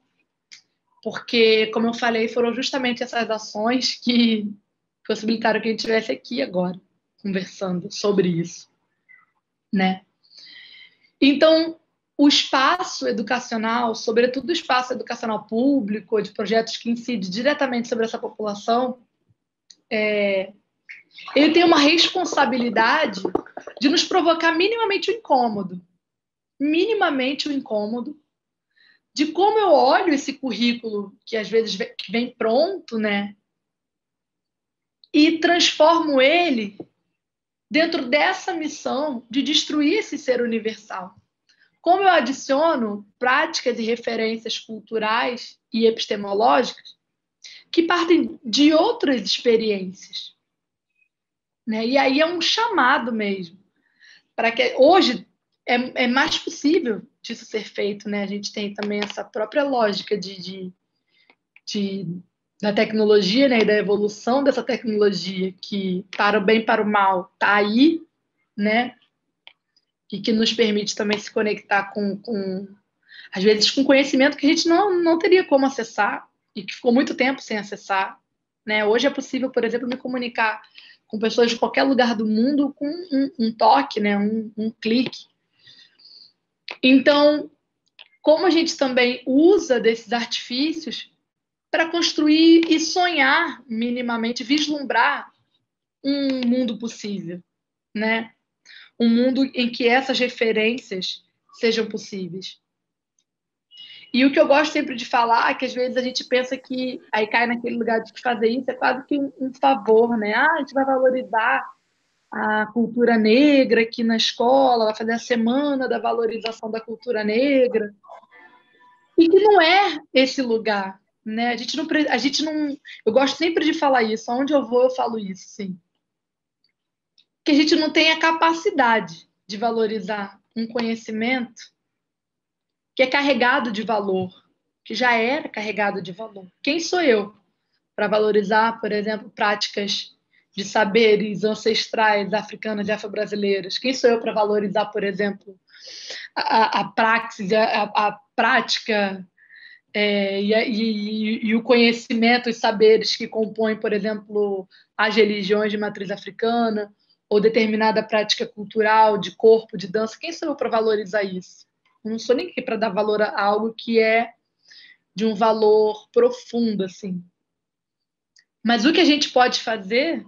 porque, como eu falei, foram justamente essas ações que possibilitaram que a gente estivesse aqui agora, conversando sobre isso, né? Então, o espaço educacional, sobretudo o espaço educacional público, de projetos que incidem diretamente sobre essa população, ele tem uma responsabilidade de nos provocar minimamente o incômodo, de como eu olho esse currículo que às vezes vem pronto, né? E transformo ele dentro dessa missão de destruir esse ser universal. Como eu adiciono práticas e referências culturais e epistemológicas que partem de outras experiências, né? E aí é um chamado mesmo para que hoje é mais possível disso ser feito, né? A gente tem também essa própria lógica da tecnologia, né? E da evolução dessa tecnologia que, para o bem e para o mal, está aí, né? E que nos permite também se conectar às vezes, com conhecimento que a gente não teria como acessar e que ficou muito tempo sem acessar, né? Hoje é possível, por exemplo, me comunicar com pessoas de qualquer lugar do mundo com um toque, né? Um clique. Então, como a gente também usa desses artifícios para construir e sonhar minimamente, vislumbrar um mundo possível, né? Um mundo em que essas referências sejam possíveis. E o que eu gosto sempre de falar é que às vezes a gente pensa que aí cai naquele lugar de que fazer isso é quase que um favor, né? Ah, a gente vai valorizar a cultura negra aqui na escola, vai fazer a semana da valorização da cultura negra. E que não é esse lugar, né? A gente não, eu gosto sempre de falar isso, aonde eu vou eu falo isso, sim. Que a gente não tem a capacidade de valorizar um conhecimento que é carregado de valor, que já era carregado de valor. Quem sou eu para valorizar, por exemplo, práticas de saberes ancestrais africanas e afro-brasileiras? Quem sou eu para valorizar, por exemplo, a praxis, a prática e o conhecimento, os saberes que compõem, por exemplo, as religiões de matriz africana ou determinada prática cultural de corpo, de dança? Quem sou eu para valorizar isso? Eu não sou ninguém para dar valor a algo que é de um valor profundo, assim. Mas o que a gente pode fazer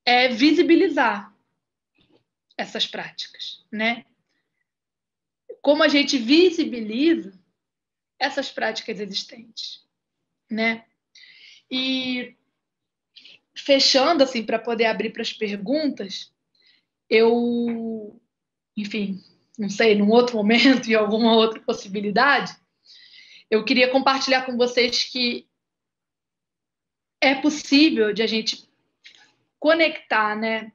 é visibilizar essas práticas, né? Como a gente visibiliza essas práticas existentes, né? E fechando assim para poder abrir para as perguntas, eu, enfim, não sei, num outro momento, em alguma outra possibilidade, eu queria compartilhar com vocês que é possível de a gente conectar, né,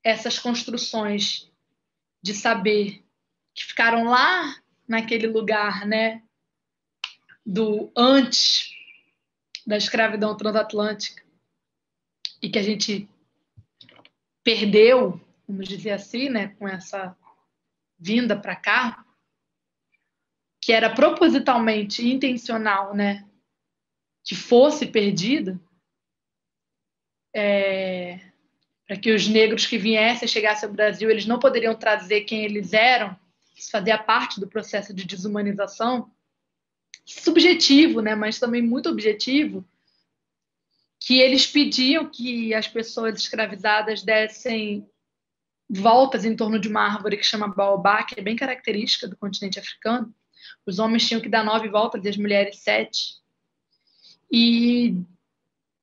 essas construções de saber que ficaram lá naquele lugar, né, do antes da escravidão transatlântica e que a gente perdeu, vamos dizer assim, né, com essa vinda para cá, que era propositalmente intencional, né, que fosse perdida, para que os negros que viessem, chegassem ao Brasil, eles não poderiam trazer quem eles eram, isso fazia parte do processo de desumanização, subjetivo, né, mas também muito objetivo, que eles pediam que as pessoas escravizadas dessem voltas em torno de uma árvore que chama baobá, que é bem característica do continente africano. Os homens tinham que dar 9 voltas e as mulheres 7. E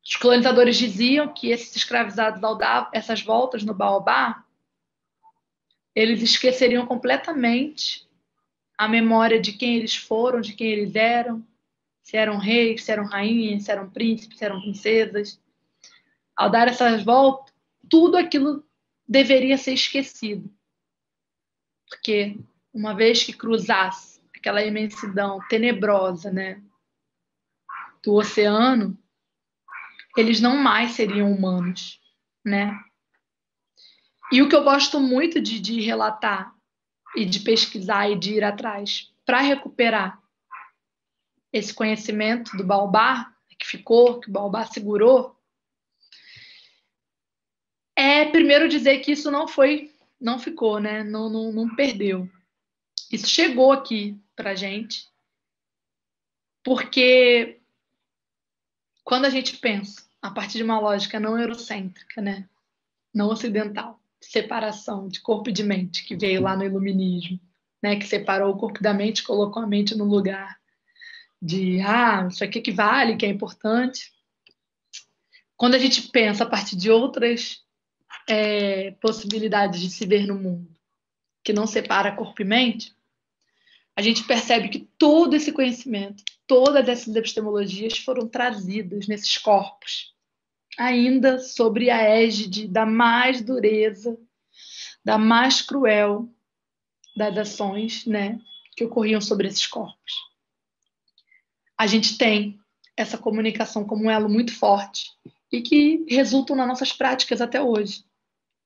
os colonizadores diziam que esses escravizados, ao dar essas voltas no baobá, eles esqueceriam completamente a memória de quem eles foram, de quem eles eram, se eram reis, se eram rainhas, se eram príncipes, se eram princesas. Ao dar essas voltas, tudo aquilo deveria ser esquecido. Porque uma vez que cruzasse aquela imensidão tenebrosa, né, do oceano, eles não mais seriam humanos, né? E o que eu gosto muito de relatar e de pesquisar e de ir atrás para recuperar esse conhecimento do baobá que ficou, que o baobá segurou, é primeiro dizer que isso não ficou, né? Não perdeu. Isso chegou aqui para gente, porque quando a gente pensa a partir de uma lógica não eurocêntrica, né? Não ocidental, separação de corpo e de mente, que veio lá no iluminismo, né? Que separou o corpo da mente, colocou a mente no lugar de isso aqui que vale, que é importante. Quando a gente pensa a partir de outras possibilidades de se ver no mundo, que não separa corpo e mente, a gente percebe que todo esse conhecimento, todas essas epistemologias foram trazidas nesses corpos, ainda sobre a égide da mais dureza, da mais cruel das ações, né, que ocorriam sobre esses corpos. A gente tem essa comunicação como um elo muito forte e que resultam nas nossas práticas até hoje.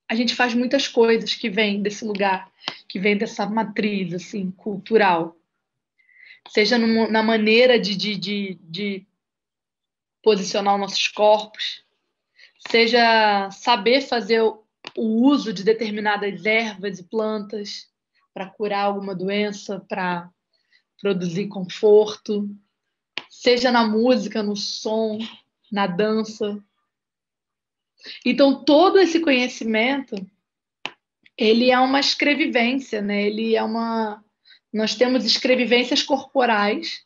A gente faz muitas coisas que vêm desse lugar, que vêm dessa matriz assim, cultural. Seja na maneira de posicionar os nossos corpos, seja saber fazer o uso de determinadas ervas e plantas para curar alguma doença, para produzir conforto, seja na música, no som, na dança. Então, todo esse conhecimento, ele é uma escrevivência, né? Ele é uma... Nós temos escrevivências corporais,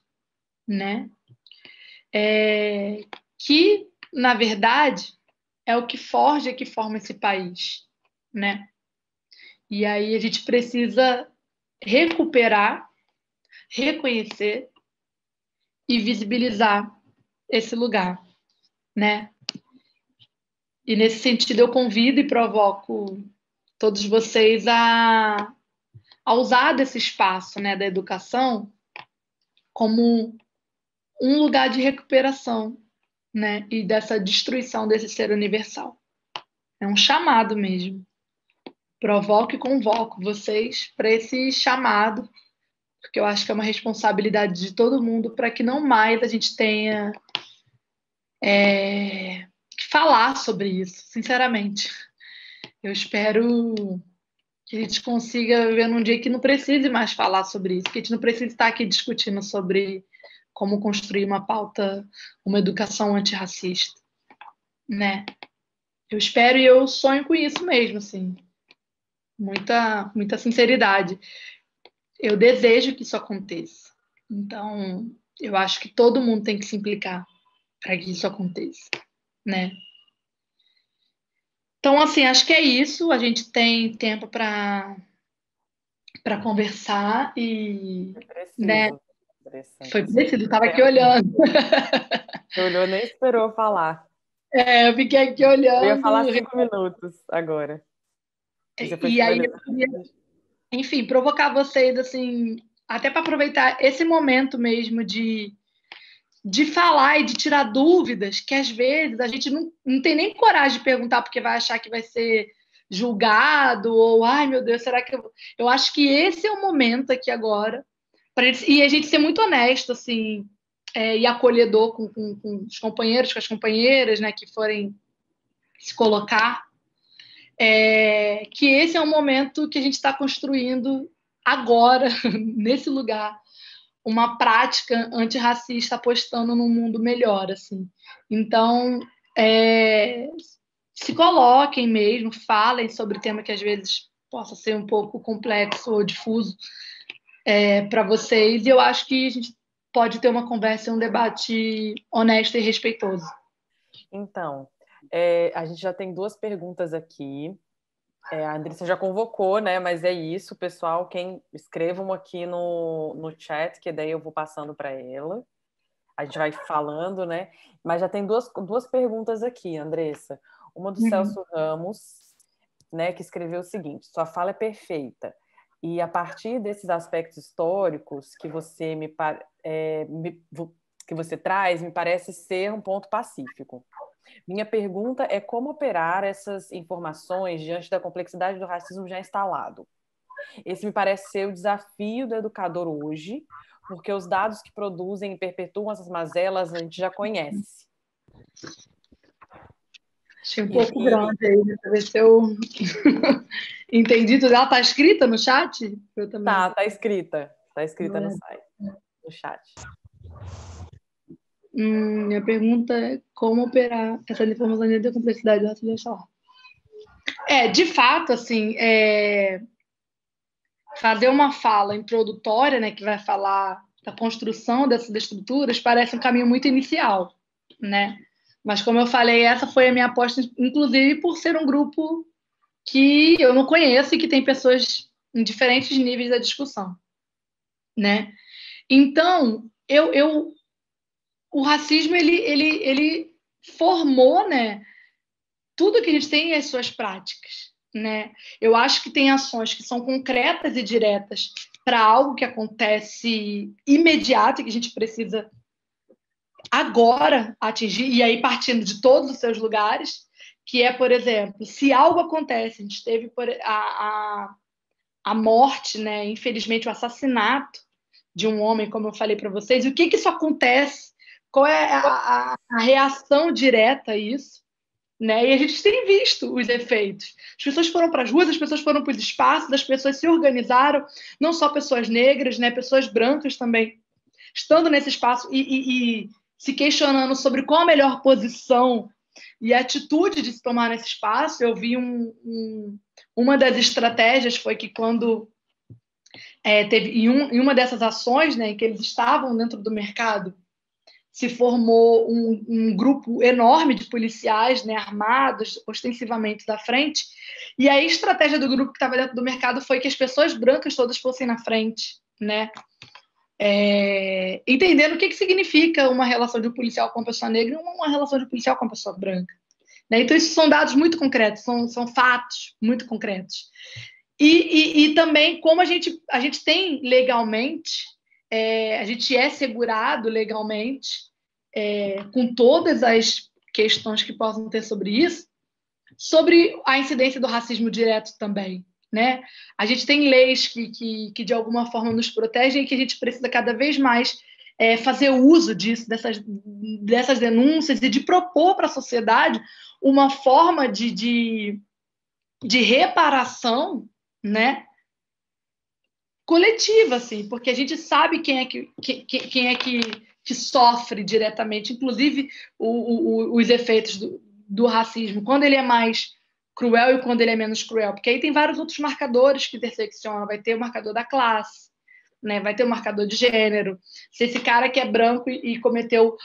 né? Que, na verdade, é o que forja, que forma esse país, né? E aí a gente precisa recuperar, reconhecer e visibilizar esse lugar, né? E nesse sentido eu convido e provoco todos vocês a usar desse espaço, né, da educação como um lugar de recuperação, né, e dessa destruição desse ser universal. É um chamado mesmo. Provoco e convoco vocês para esse chamado, porque eu acho que é uma responsabilidade de todo mundo para que não mais a gente tenha que falar sobre isso, sinceramente. Eu espero que a gente consiga viver num dia que não precise mais falar sobre isso, que a gente não precise estar aqui discutindo sobre como construir uma pauta, uma educação antirracista, né? Eu espero e eu sonho com isso mesmo, assim, muita sinceridade. Eu desejo que isso aconteça. Então, eu acho que todo mundo tem que se implicar para que isso aconteça, né? Então, assim, acho que é isso. A gente tem tempo para para conversar e, né, Preciso. foi preciso, estava aqui olhando. Você olhou, nem esperou falar. Eu fiquei aqui Eu ia olhando. falar 5 minutos agora. E você foi E aí eu finalizando. queria, enfim, provocar vocês, assim, até para aproveitar esse momento mesmo de falar e de tirar dúvidas, que às vezes a gente não tem nem coragem de perguntar porque vai achar que vai ser julgado, ou, ai meu Deus, será que eu. Eu acho que esse é o momento aqui agora, e a gente ser muito honesto, assim, e acolhedor com os companheiros, com as companheiras, né, que forem se colocar, que esse é um momento que a gente está construindo agora, nesse lugar, uma prática antirracista apostando num mundo melhor, assim. Então, se coloquem mesmo, falem sobre tema que às vezes possa ser um pouco complexo ou difuso para vocês, e eu acho que a gente pode ter uma conversa e um debate honesto e respeitoso. Então, a gente já tem 2 perguntas aqui. A Andressa já convocou, né? Mas é isso, pessoal. Quem escrevam aqui no chat, que daí eu vou passando para ela. A gente vai falando, né? Mas já tem duas perguntas aqui, Andressa. Uma do Celso Ramos, né? Que escreveu o seguinte: sua fala é perfeita. E a partir desses aspectos históricos que você que você traz, me parece ser um ponto pacífico. Minha pergunta é como operar essas informações diante da complexidade do racismo já instalado. Esse me parece ser o desafio do educador hoje, porque os dados que produzem e perpetuam essas mazelas a gente já conhece. Achei um pouco grande aí, né? Pra ver se eu entendi tudo. Ela está escrita no chat? Eu também. Tá escrita. Tá escrita no site, no chat. Minha pergunta é como operar essa informação dentro da complexidade do racismo racial. De fato, assim, fazer uma fala introdutória, né, que vai falar da construção dessas estruturas, parece um caminho muito inicial, né? Mas, como eu falei, essa foi a minha aposta, inclusive por ser um grupo que eu não conheço e que tem pessoas em diferentes níveis da discussão, né? Então, o racismo, ele formou, né, tudo que a gente tem as suas práticas, né? Eu acho que tem ações que são concretas e diretas para algo que acontece imediato e que a gente precisa agora atingir, e aí partindo de todos os seus lugares, que é, por exemplo, se algo acontece, a gente teve a morte, né, infelizmente o assassinato de um homem, como eu falei para vocês, e o que isso acontece, qual é a reação direta a isso, né? E a gente tem visto os efeitos. As pessoas foram para as ruas, as pessoas foram para os espaços, as pessoas se organizaram, não só pessoas negras, né? Pessoas brancas também, estando nesse espaço e se questionando sobre qual a melhor posição e atitude de se tomar nesse espaço. Eu vi uma das estratégias foi que quando teve em uma dessas ações, né, em que eles estavam dentro do mercado, se formou um grupo enorme de policiais, né, armados ostensivamente da frente, e a estratégia do grupo que estava dentro do mercado foi que as pessoas brancas todas fossem na frente, né, entendendo o que significa uma relação de um policial com uma pessoa negra e uma relação de um policial com uma pessoa branca, né? Então isso são dados muito concretos, são fatos muito concretos. E também como a gente tem legalmente, a gente é segurado legalmente, com todas as questões que possam ter sobre isso, sobre a incidência do racismo direto também, né? A gente tem leis que de alguma forma nos protegem e que a gente precisa cada vez mais fazer uso disso, dessas denúncias e de propor para a sociedade uma forma de reparação, né, coletiva, assim, porque a gente sabe quem é que sofre diretamente, inclusive os efeitos do racismo, quando ele é mais cruel e quando ele é menos cruel, porque aí tem vários outros marcadores que interseccionam, vai ter o marcador da classe, né, vai ter o marcador de gênero, se esse cara que é branco e cometeu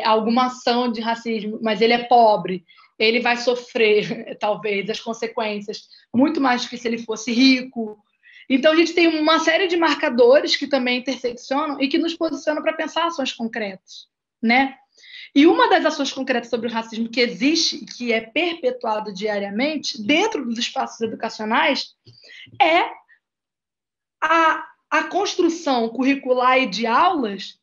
alguma ação de racismo, mas ele é pobre, ele vai sofrer, talvez, as consequências muito mais do que se ele fosse rico. Então, a gente tem uma série de marcadores que também interseccionam e que nos posicionam para pensar ações concretas, né? E uma das ações concretas sobre o racismo que existe e que é perpetuado diariamente dentro dos espaços educacionais é a construção curricular e de aulas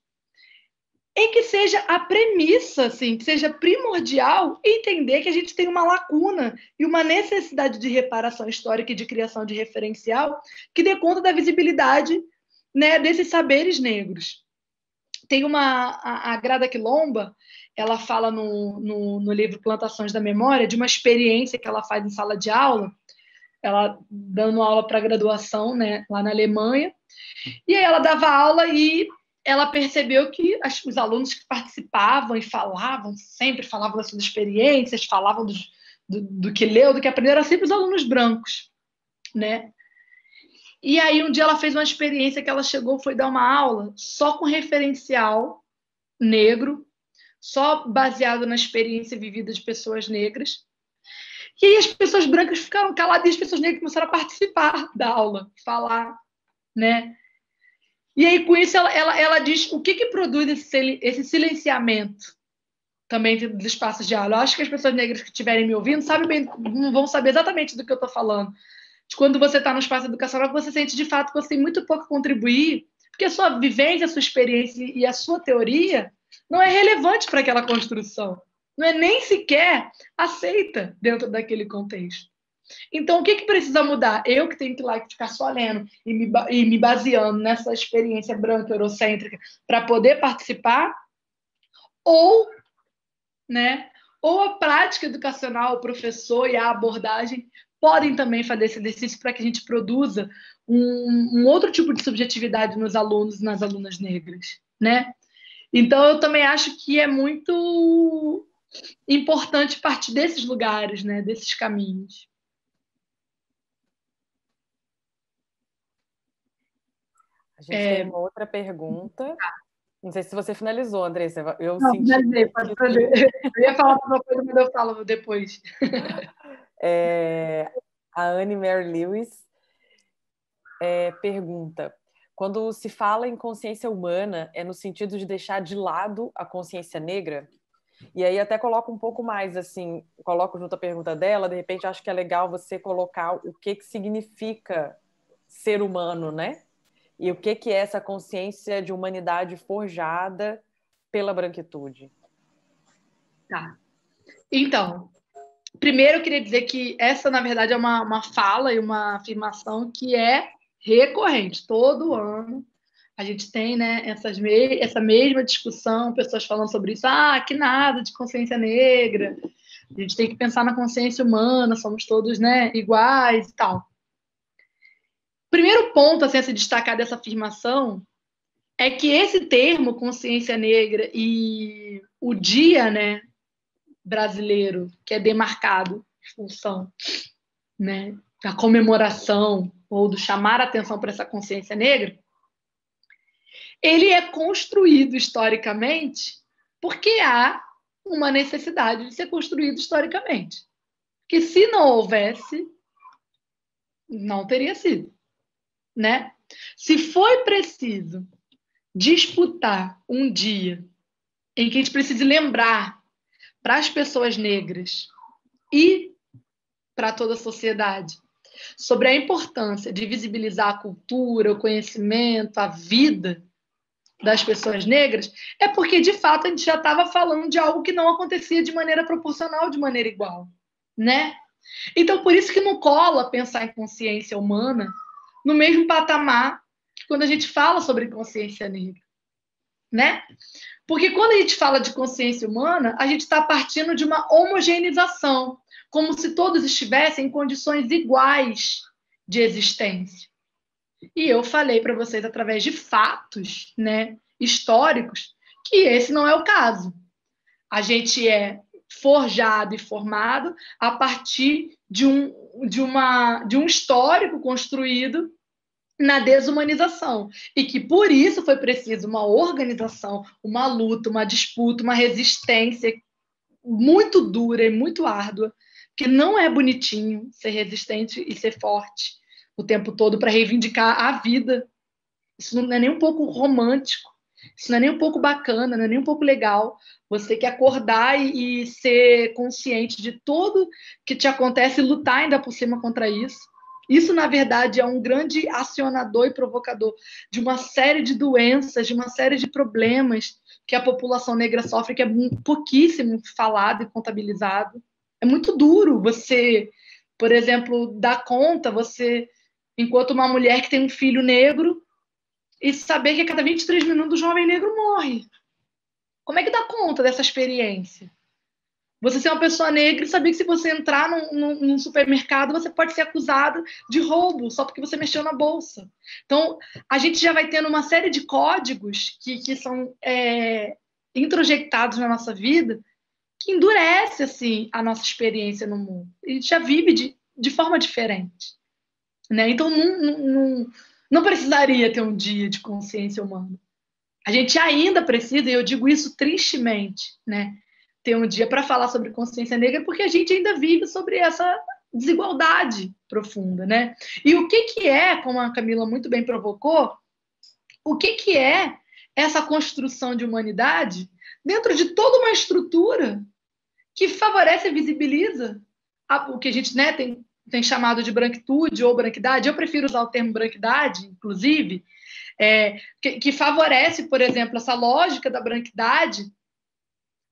em que seja a premissa, assim, que seja primordial entender que a gente tem uma lacuna e uma necessidade de reparação histórica e de criação de referencial que dê conta da visibilidade, né, desses saberes negros. Tem a Grada Quilomba, ela fala no livro Plantações da Memória de uma experiência que ela faz em sala de aula, ela dando aula para graduação, né, lá na Alemanha, e aí ela dava aula e ela percebeu que os alunos que participavam e falavam, sempre falavam das suas experiências, falavam do que leu, do que aprendeu, eram sempre os alunos brancos, né? E aí um dia ela fez uma experiência que ela chegou, foi dar uma aula só com referencial negro, só baseado na experiência vivida de pessoas negras. E aí as pessoas brancas ficaram caladas e as pessoas negras começaram a participar da aula, falar, né? E aí, com isso, ela diz o que produz esse silenciamento também dos espaços de aula. Eu acho que as pessoas negras que estiverem me ouvindo não vão saber exatamente do que eu estou falando. De quando você está no espaço educacional, você sente de fato que você tem muito pouco a contribuir, porque a sua vivência, a sua experiência e a sua teoria não é relevante para aquela construção. Não é nem sequer aceita dentro daquele contexto. Então, o que precisa mudar? Eu que tenho que ir lá ficar só lendo e me baseando nessa experiência branca, eurocêntrica, para poder participar? Ou, né, ou a prática educacional, o professor e a abordagem podem também fazer esse exercício para que a gente produza um outro tipo de subjetividade nos alunos e nas alunas negras, né? Então, eu também acho que é muito importante partir desses lugares, né, desses caminhos. A gente tem uma outra pergunta. Não sei se você finalizou, Andressa. Eu Não, senti pode fazer. Eu ia falar uma coisa, mas eu falo depois. A Anne Mary Lewis pergunta: quando se fala em consciência humana, é no sentido de deixar de lado a consciência negra? E aí até coloco um pouco mais, assim, coloco junto a pergunta dela, de repente acho que é legal você colocar o que significa ser humano, né? E o que é essa consciência de humanidade forjada pela branquitude? Tá. Então, primeiro eu queria dizer que essa, na verdade, é uma fala e uma afirmação que é recorrente. Todo ano a gente tem, né, essa mesma discussão, pessoas falando sobre isso. Ah, que nada de consciência negra. A gente tem que pensar na consciência humana, somos todos, né, iguais e tal. Primeiro ponto assim, a se destacar dessa afirmação é que esse termo, consciência negra, e o dia, né, brasileiro, que é demarcado em função, né, da comemoração ou do chamar a atenção para essa consciência negra, ele é construído historicamente porque há uma necessidade de ser construído historicamente. Que se não houvesse, não teria sido, né? Se foi preciso disputar um dia em que a gente precise lembrar para as pessoas negras e para toda a sociedade sobre a importância de visibilizar a cultura, o conhecimento, a vida das pessoas negras, é porque, de fato, a gente já estava falando de algo que não acontecia de maneira proporcional, de maneira igual, né? Então, por isso que não cola pensar em consciência humana no mesmo patamar que quando a gente fala sobre consciência negra, né? Porque quando a gente fala de consciência humana, a gente está partindo de uma homogeneização, como se todos estivessem em condições iguais de existência. E eu falei para vocês, através de fatos, né, históricos, que esse não é o caso. A gente é forjado e formado a partir de um histórico construído na desumanização. E que, por isso, foi preciso uma organização, uma luta, uma disputa, uma resistência muito dura e muito árdua, que não é bonitinho ser resistente e ser forte. o tempo todo para reivindicar a vida. Isso não é nem um pouco romântico, isso não é nem um pouco bacana, não é nem um pouco legal. Você tem que acordar e ser consciente de tudo que te acontece e lutar ainda por cima contra isso. Isso, na verdade, é um grande acionador e provocador de uma série de doenças, de uma série de problemas que a população negra sofre, que é pouquíssimo falado e contabilizado. É muito duro você, por exemplo, dar conta, você, enquanto uma mulher que tem um filho negro, e saber que a cada 23 minutos um jovem negro morre. Como é que dá conta dessa experiência? Você ser uma pessoa negra e saber que se você entrar num supermercado, você pode ser acusado de roubo só porque você mexeu na bolsa. Então, a gente já vai tendo uma série de códigos que são introjectados na nossa vida que endurece assim, a nossa experiência no mundo. A gente já vive de forma diferente. Né? Então, não precisaria ter um dia de consciência humana. A gente ainda precisa, e eu digo isso tristemente, né? Ter um dia para falar sobre consciência negra, porque a gente ainda vive sobre essa desigualdade profunda, né? E o que é, como a Camila muito bem provocou, o que é essa construção de humanidade dentro de toda uma estrutura que favorece e visibiliza o que a gente, né, tem chamado de branquitude ou branquidade. Eu prefiro usar o termo branquidade, inclusive, que favorece, por exemplo, essa lógica da branquidade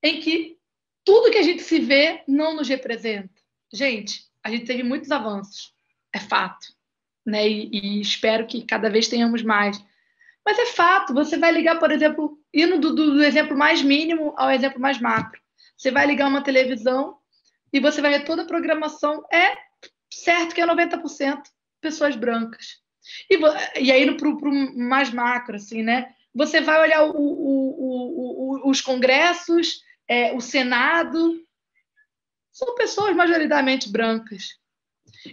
em que tudo que a gente se vê não nos representa. Gente, a gente teve muitos avanços, é fato, né? E espero que cada vez tenhamos mais. Mas é fato, você vai ligar, por exemplo, indo do exemplo mais mínimo ao exemplo mais macro. Você vai ligar uma televisão e você vai ver toda a programação, certo que é 90% pessoas brancas. E aí, para o mais macro, assim, né? Você vai olhar os congressos, o Senado, são pessoas majoritariamente brancas.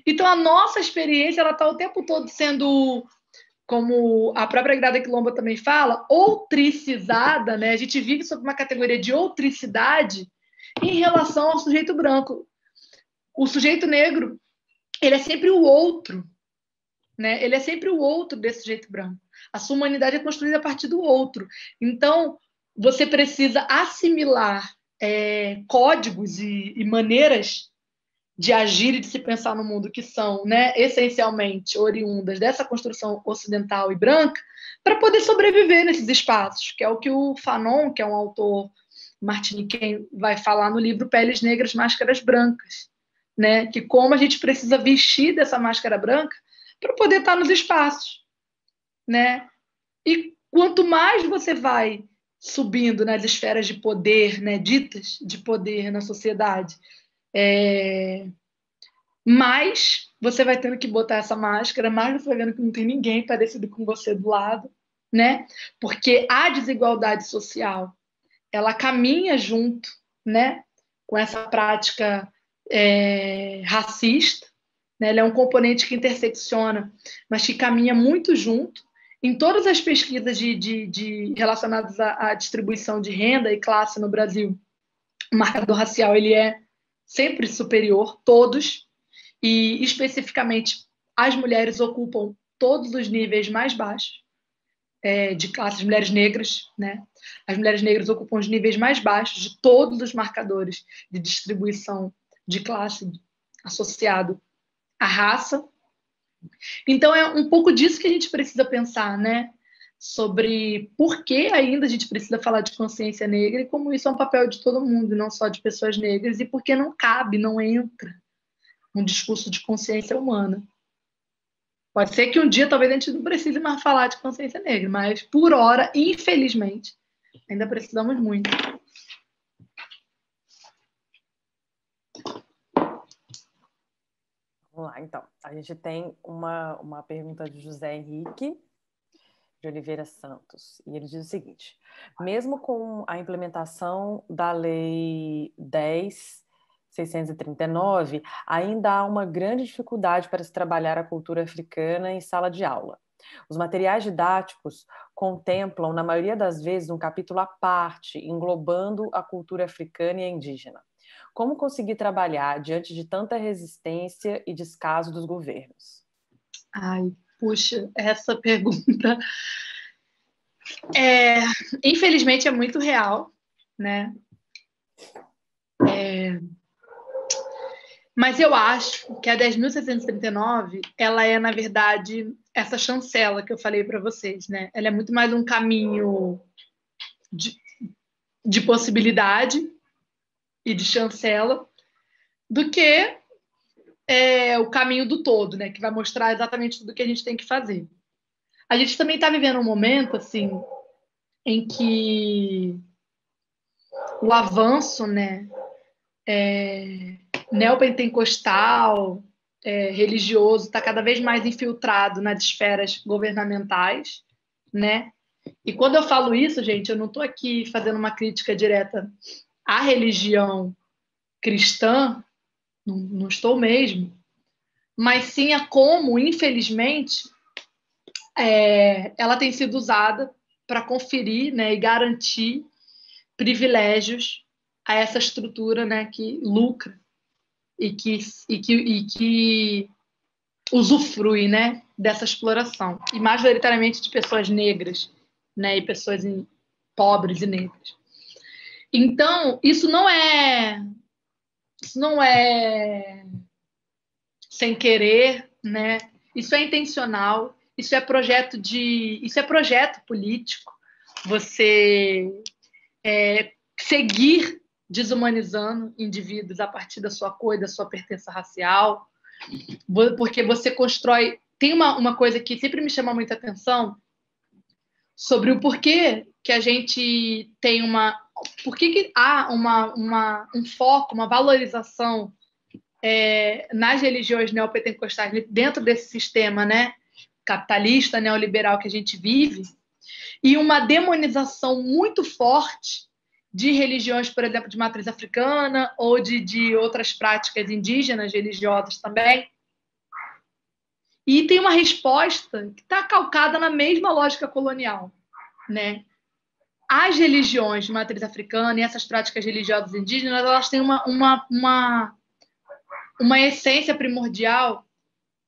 Então, a nossa experiência ela está o tempo todo sendo, como a própria Grada Quilomba também fala, outricizada, né? A gente vive sob uma categoria de outricidade em relação ao sujeito branco. O sujeito negro, ele é sempre o outro, né? Ele é sempre o outro desse sujeito branco. A sua humanidade é construída a partir do outro. Então, você precisa assimilar códigos e maneiras de agir e de se pensar no mundo que são, né, essencialmente oriundas dessa construção ocidental e branca, para poder sobreviver nesses espaços, que é o que o Fanon, que é um autor martiniquense, vai falar no livro Peles Negras, Máscaras Brancas, né, que como a gente precisa vestir dessa máscara branca para poder estar nos espaços, né? E quanto mais você vai subindo nas esferas de poder, né, ditas de poder na sociedade, mais você vai tendo que botar essa máscara, mais você vai vendo que não tem ninguém parecido com você do lado, né? Porque a desigualdade social, ela caminha junto, né, com essa prática racista, né? Ela é um componente que intersecciona, mas que caminha muito junto. Em todas as pesquisas relacionadas à distribuição de renda e classe no Brasil, o marcador racial ele é sempre superior, todos, e especificamente as mulheres ocupam todos os níveis mais baixos de classe, as mulheres negras, né? As mulheres negras ocupam os níveis mais baixos de todos os marcadores de distribuição de classe associado à raça. Então é um pouco disso que a gente precisa pensar, né? Sobre por que ainda a gente precisa falar de consciência negra e como isso é um papel de todo mundo, não só de pessoas negras, e por que não cabe, não entra um discurso de consciência humana. Pode ser que um dia talvez a gente não precise mais falar de consciência negra, mas por hora, infelizmente, ainda precisamos muito. Vamos lá, então. A gente tem uma pergunta de José Henrique de Oliveira Santos, e ele diz o seguinte: mesmo com a implementação da Lei 10.639, ainda há uma grande dificuldade para se trabalhar a cultura africana em sala de aula. Os materiais didáticos contemplam, na maioria das vezes, um capítulo à parte, englobando a cultura africana e a indígena. Como conseguir trabalhar diante de tanta resistência e descaso dos governos? Ai, puxa, essa pergunta infelizmente é muito real, né? Mas eu acho que a 10.639, ela é, na verdade, essa chancela que eu falei para vocês, né? Ela é muito mais um caminho de possibilidade e de chancela do que o caminho do todo, né? Que vai mostrar exatamente tudo que a gente tem que fazer. A gente também está vivendo um momento, assim, em que o avanço, né, neopentecostal, religioso, está cada vez mais infiltrado nas esferas governamentais, né? E quando eu falo isso, gente, eu não estou aqui fazendo uma crítica direta à religião cristã, não estou mesmo, mas sim a como, infelizmente, ela tem sido usada para conferir, né, e garantir privilégios a essa estrutura, né, que lucra e que usufrui, né, dessa exploração, e majoritariamente de pessoas negras, né, e pessoas pobres e negras. Então, isso não é sem querer, né? Isso é intencional, isso é projeto político. Você seguir desumanizando indivíduos a partir da sua cor, da sua pertença racial, porque você constrói. Tem uma coisa que sempre me chama muita atenção sobre o porquê que a gente tem por que há um foco, uma valorização nas religiões neopentecostais dentro desse sistema, né, capitalista, neoliberal que a gente vive, e uma demonização muito forte de religiões, por exemplo, de matriz africana ou de outras práticas indígenas religiosas também. E tem uma resposta que está calcada na mesma lógica colonial, né? As religiões de matriz africana e essas práticas religiosas indígenas, elas têm uma essência primordial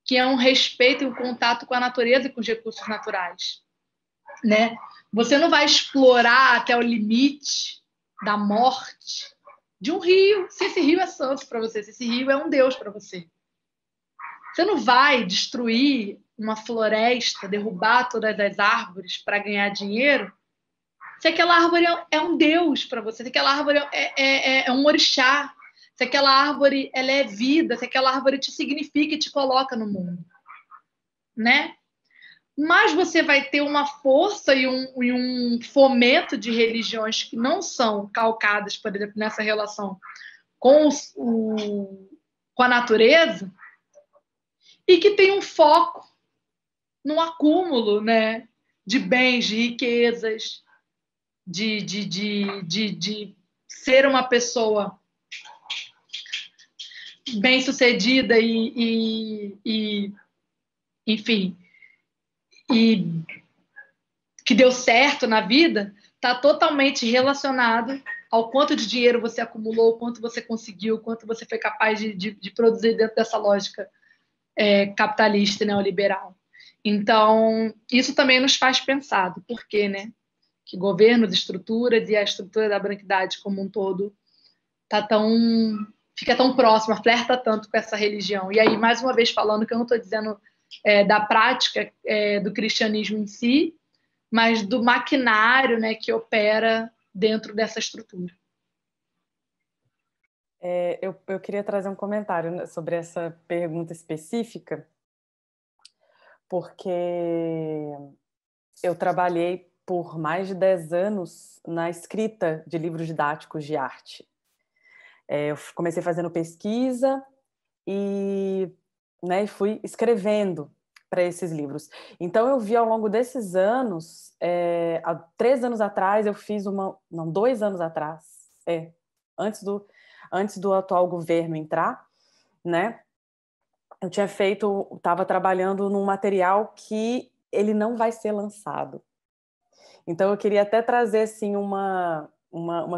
que é um respeito e um contato com a natureza e com os recursos naturais, né? Você não vai explorar até o limite da morte de um rio, se esse rio é santo para você, se esse rio é um Deus para você. Você não vai destruir uma floresta, derrubar todas as árvores para ganhar dinheiro, se aquela árvore é um Deus para você, se aquela árvore é um orixá, se aquela árvore ela é vida, se aquela árvore te significa e te coloca no mundo, né? Mas você vai ter uma força e um fomento de religiões que não são calcadas, por exemplo, nessa relação com a natureza, e que tem um foco no acúmulo, né, de bens, de riquezas, de ser uma pessoa bem-sucedida enfim, e que deu certo na vida, está totalmente relacionado ao quanto de dinheiro você acumulou, o quanto você conseguiu, o quanto você foi capaz de produzir dentro dessa lógica capitalista e neoliberal. Então, isso também nos faz pensar do porquê, né? Que governos, estruturas e a estrutura da branquidade como um todo fica tão próxima, flerta tanto com essa religião. E aí, mais uma vez falando que eu não estou dizendo da prática do cristianismo em si, mas do maquinário, né, que opera dentro dessa estrutura. Eu queria trazer um comentário sobre essa pergunta específica, porque eu trabalhei por mais de 10 anos na escrita de livros didáticos de arte. Eu comecei fazendo pesquisa e, né, fui escrevendo para esses livros. Então, eu vi ao longo desses anos, há 3 anos atrás, eu fiz não, 2 anos atrás, antes do atual governo entrar, né? Eu estava trabalhando num material que ele não vai ser lançado. Então, eu queria até trazer, assim, uma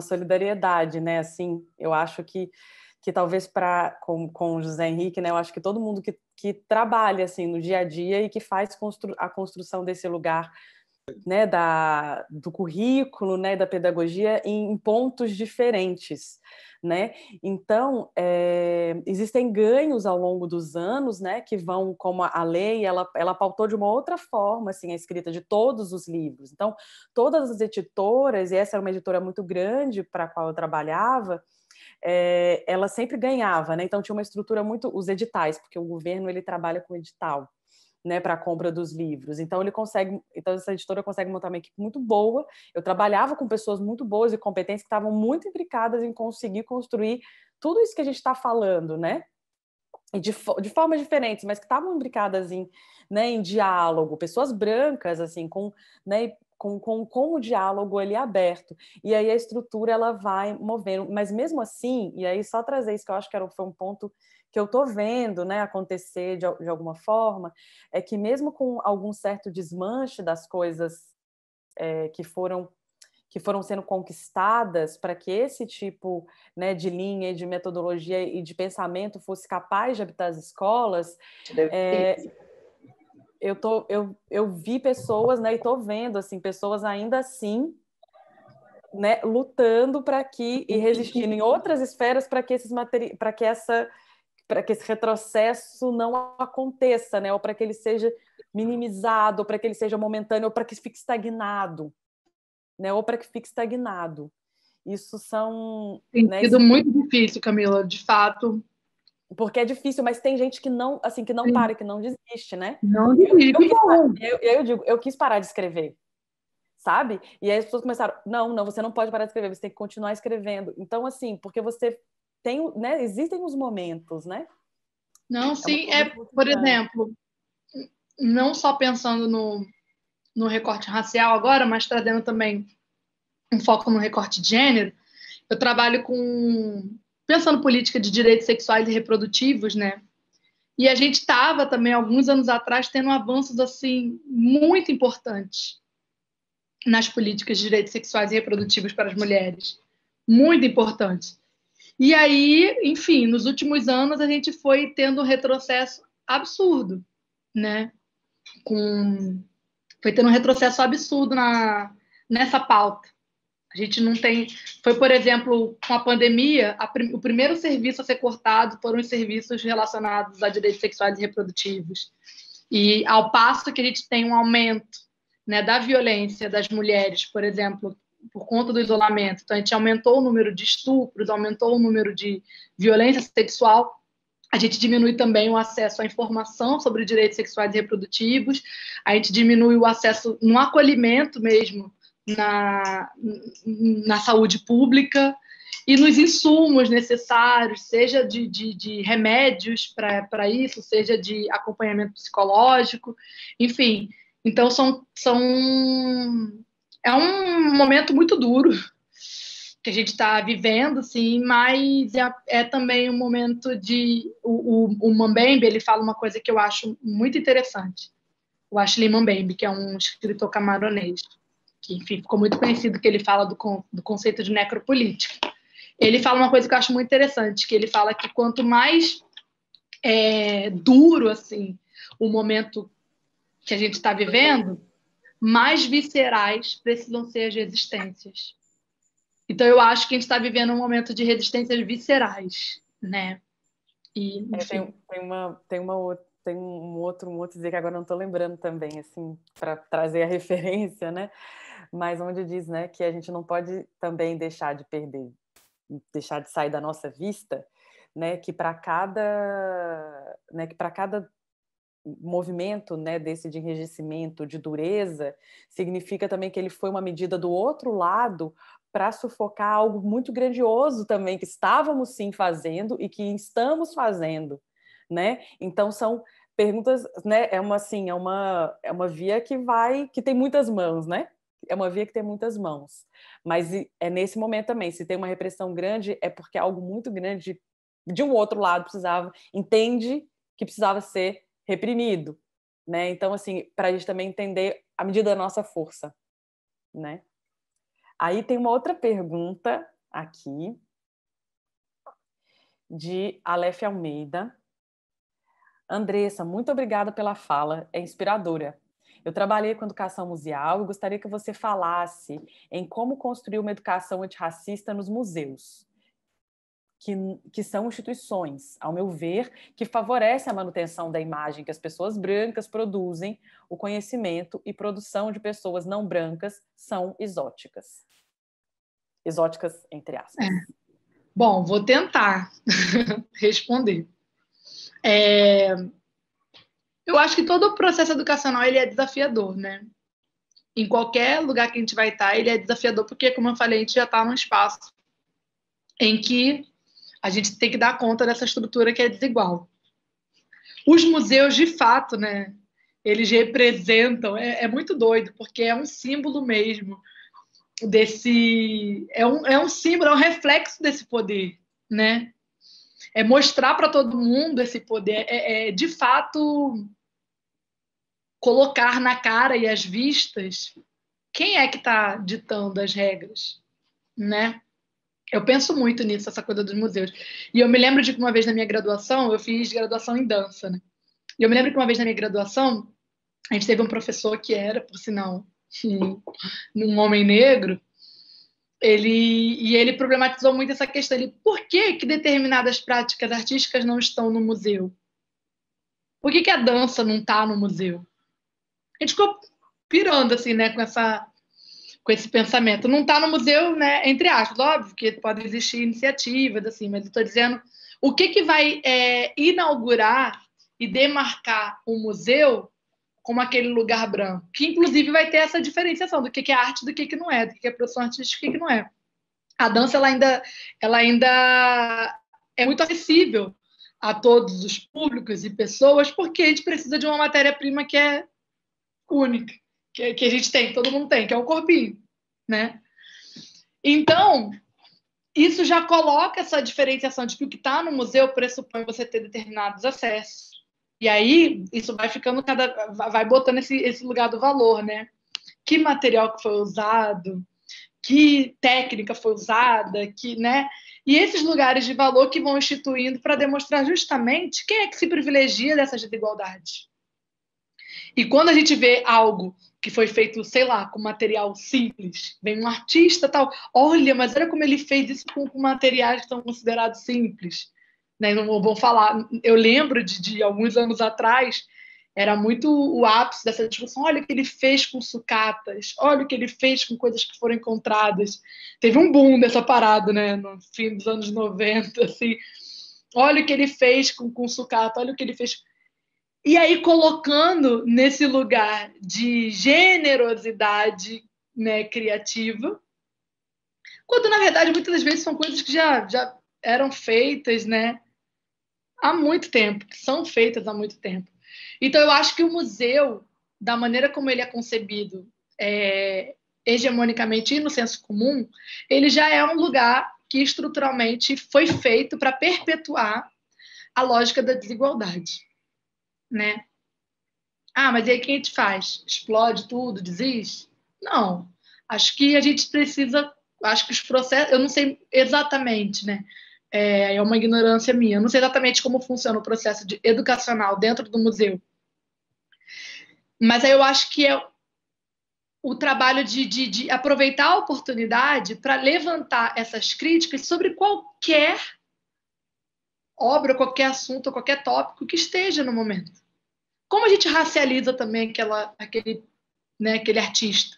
solidariedade, né? Assim, eu acho que que talvez com o José Henrique, né, eu acho que todo mundo que trabalha assim no dia a dia e que faz a construção desse lugar, né, do currículo, né, da pedagogia em pontos diferentes, né? Então, existem ganhos ao longo dos anos, né, que vão, como a lei, ela pautou de uma outra forma, assim, a escrita de todos os livros. Então, todas as editoras, e essa era uma editora muito grande para a qual eu trabalhava, ela sempre ganhava, né? Então, tinha uma estrutura muito... Os editais, porque o governo, ele trabalha com edital, né, para a compra dos livros. Então essa editora consegue montar uma equipe muito boa. Eu trabalhava com pessoas muito boas e competentes que estavam muito implicadas em conseguir construir tudo isso que a gente está falando, né? E de formas diferentes, mas que estavam implicadas né, em diálogo, pessoas brancas, assim, né, com o diálogo ali aberto. E aí a estrutura ela vai movendo. Mas mesmo assim, e aí só trazer isso que eu acho que foi um ponto que eu estou vendo, né, acontecer de alguma forma, é que mesmo com algum certo desmanche das coisas que foram sendo conquistadas para que esse tipo, né, de linha, de metodologia e de pensamento fosse capaz de habitar as escolas, eu vi pessoas, né, e estou vendo assim, pessoas ainda assim, né, lutando e resistindo em outras esferas para que esse retrocesso não aconteça, né? Ou para que ele seja minimizado, ou para que ele seja momentâneo, ou para que fique estagnado, né? Ou para que fique estagnado. Isso são... Tem né, sido muito difícil, Camila, de fato. porque é difícil, mas tem gente que não, assim, que não para, que não desiste, né? Não desiste. Eu digo, eu quis parar de escrever, sabe? E aí as pessoas começaram, não, você não pode parar de escrever, você tem que continuar escrevendo. Então, assim, porque você tem, né? Existem os momentos, né? Não, É uma sim, coisa por cotidiana. exemplo, não só pensando no recorte racial agora, mas trazendo também um foco no recorte de gênero, eu trabalho pensando política de direitos sexuais e reprodutivos, né? E a gente estava também, alguns anos atrás, tendo avanços assim muito importantes nas políticas de direitos sexuais e reprodutivos para as mulheres. Muito importantes. E aí, enfim, nos últimos anos a gente foi tendo um retrocesso absurdo, né? Foi tendo um retrocesso absurdo nessa pauta. A gente não tem. Foi, por exemplo, com a pandemia, o primeiro serviço a ser cortado foram os serviços relacionados a direitos sexuais e reprodutivos. E ao passo que a gente tem um aumento, né, da violência das mulheres, por exemplo, por conta do isolamento. Então, a gente aumentou o número de estupros, aumentou o número de violência sexual. A gente diminui também o acesso à informação sobre direitos sexuais e reprodutivos. A gente diminui o acesso no acolhimento mesmo, na saúde pública e nos insumos necessários, seja de remédios para isso, seja de acompanhamento psicológico, enfim. Então, é um momento muito duro que a gente está vivendo, sim, mas é também um momento de... O Mambembe, ele fala uma coisa que eu acho muito interessante. O Ashley Mambembe, que é um escritor camaronês, que, enfim, ficou muito conhecido, que ele fala do conceito de necropolítica. Ele fala uma coisa que eu acho muito interessante, que ele fala que quanto mais duro assim o momento que a gente está vivendo, mais viscerais precisam ser as resistências. Então, eu acho que a gente está vivendo um momento de resistências viscerais, né? E, enfim. Tem um outro dizer que agora não estou lembrando também, assim, para trazer a referência, né? Mas onde diz, né, que a gente não pode também deixar de sair da nossa vista, né, que para cada movimento, né, desse de enrijecimento, de dureza, significa também que ele foi uma medida do outro lado para sufocar algo muito grandioso também que estávamos sim fazendo e que estamos fazendo, né? Então são perguntas, né? É uma via que tem muitas mãos, né? É uma via que tem muitas mãos, mas é nesse momento também, se tem uma repressão grande, é porque algo muito grande de um outro lado entende que precisava ser reprimido, né? Então, assim, para a gente também entender a medida da nossa força, né? Aí tem uma outra pergunta aqui, de Aleph Almeida. Andressa, muito obrigada pela fala, é inspiradora. Eu trabalhei com educação museal e gostaria que você falasse em como construir uma educação antirracista nos museus, que são instituições, ao meu ver, que favorecem a manutenção da imagem que as pessoas brancas produzem, o conhecimento e produção de pessoas não brancas são exóticas. Exóticas, entre aspas. Bom, vou tentar responder. Eu acho que todo o processo educacional ele é desafiador, né? Em qualquer lugar que a gente vai estar, ele é desafiador, porque, como eu falei, a gente já está num espaço em que a gente tem que dar conta dessa estrutura que é desigual. Os museus, de fato, né? Eles representam, é muito doido, porque é um símbolo mesmo desse. É um símbolo, é um reflexo desse poder, né? É mostrar para todo mundo esse poder, de fato colocar na cara e às vistas quem é que está ditando as regras, né? Eu penso muito nisso, essa coisa dos museus. E eu me lembro de que uma vez na minha graduação, eu fiz graduação em dança, né? E eu me lembro que uma vez na minha graduação, a gente teve um professor que era, por sinal, um homem negro, ele problematizou muito essa questão. Por que determinadas práticas artísticas não estão no museu? Por que a dança não está no museu? A gente ficou pirando, assim, né, com esse pensamento. Não está no museu, né, entre aspas, óbvio que podem existir iniciativas, assim, mas eu estou dizendo o que vai inaugurar e demarcar o museu como aquele lugar branco, que inclusive vai ter essa diferenciação do que é arte do que não é, do que é produção artística e o que não é. A dança ela ainda é muito acessível a todos os públicos e pessoas, porque a gente precisa de uma matéria-prima que é única, que a gente tem, todo mundo tem, que é o corpinho, né? Então, isso já coloca essa diferenciação de que o que está no museu pressupõe você ter determinados acessos. E aí, isso vai ficando vai botando esse lugar do valor, né? Que material que foi usado, que técnica foi usada, né? E esses lugares de valor que vão instituindo para demonstrar justamente quem é que se privilegia dessas desigualdades. E quando a gente vê algo que foi feito, sei lá, com material simples, vem um artista tal, olha, mas olha como ele fez isso com materiais que são considerados simples. Né? Não vou falar, eu lembro de alguns anos atrás, era muito o ápice dessa discussão, olha o que ele fez com sucatas, olha o que ele fez com coisas que foram encontradas. Teve um boom dessa parada, né, no fim dos anos 90, assim, olha o que ele fez com sucata, olha o que ele fez. E aí, colocando nesse lugar de generosidade, né, criativa, quando, na verdade, muitas das vezes são coisas que já eram feitas, né, há muito tempo, que são feitas há muito tempo. Então, eu acho que o museu, da maneira como ele é concebido, hegemonicamente e no senso comum, ele já é um lugar que estruturalmente foi feito para perpetuar a lógica da desigualdade, né? Ah, mas e aí o que a gente faz? Explode tudo, desiste? Não. Acho que a gente precisa. Acho que os processos. Eu não sei exatamente, né? É uma ignorância minha. Eu não sei exatamente como funciona o processo educacional dentro do museu. Mas aí eu acho que é o trabalho de aproveitar a oportunidade para levantar essas críticas sobre qualquer obra, qualquer assunto, qualquer tópico que esteja no momento. Como a gente racializa também aquele artista?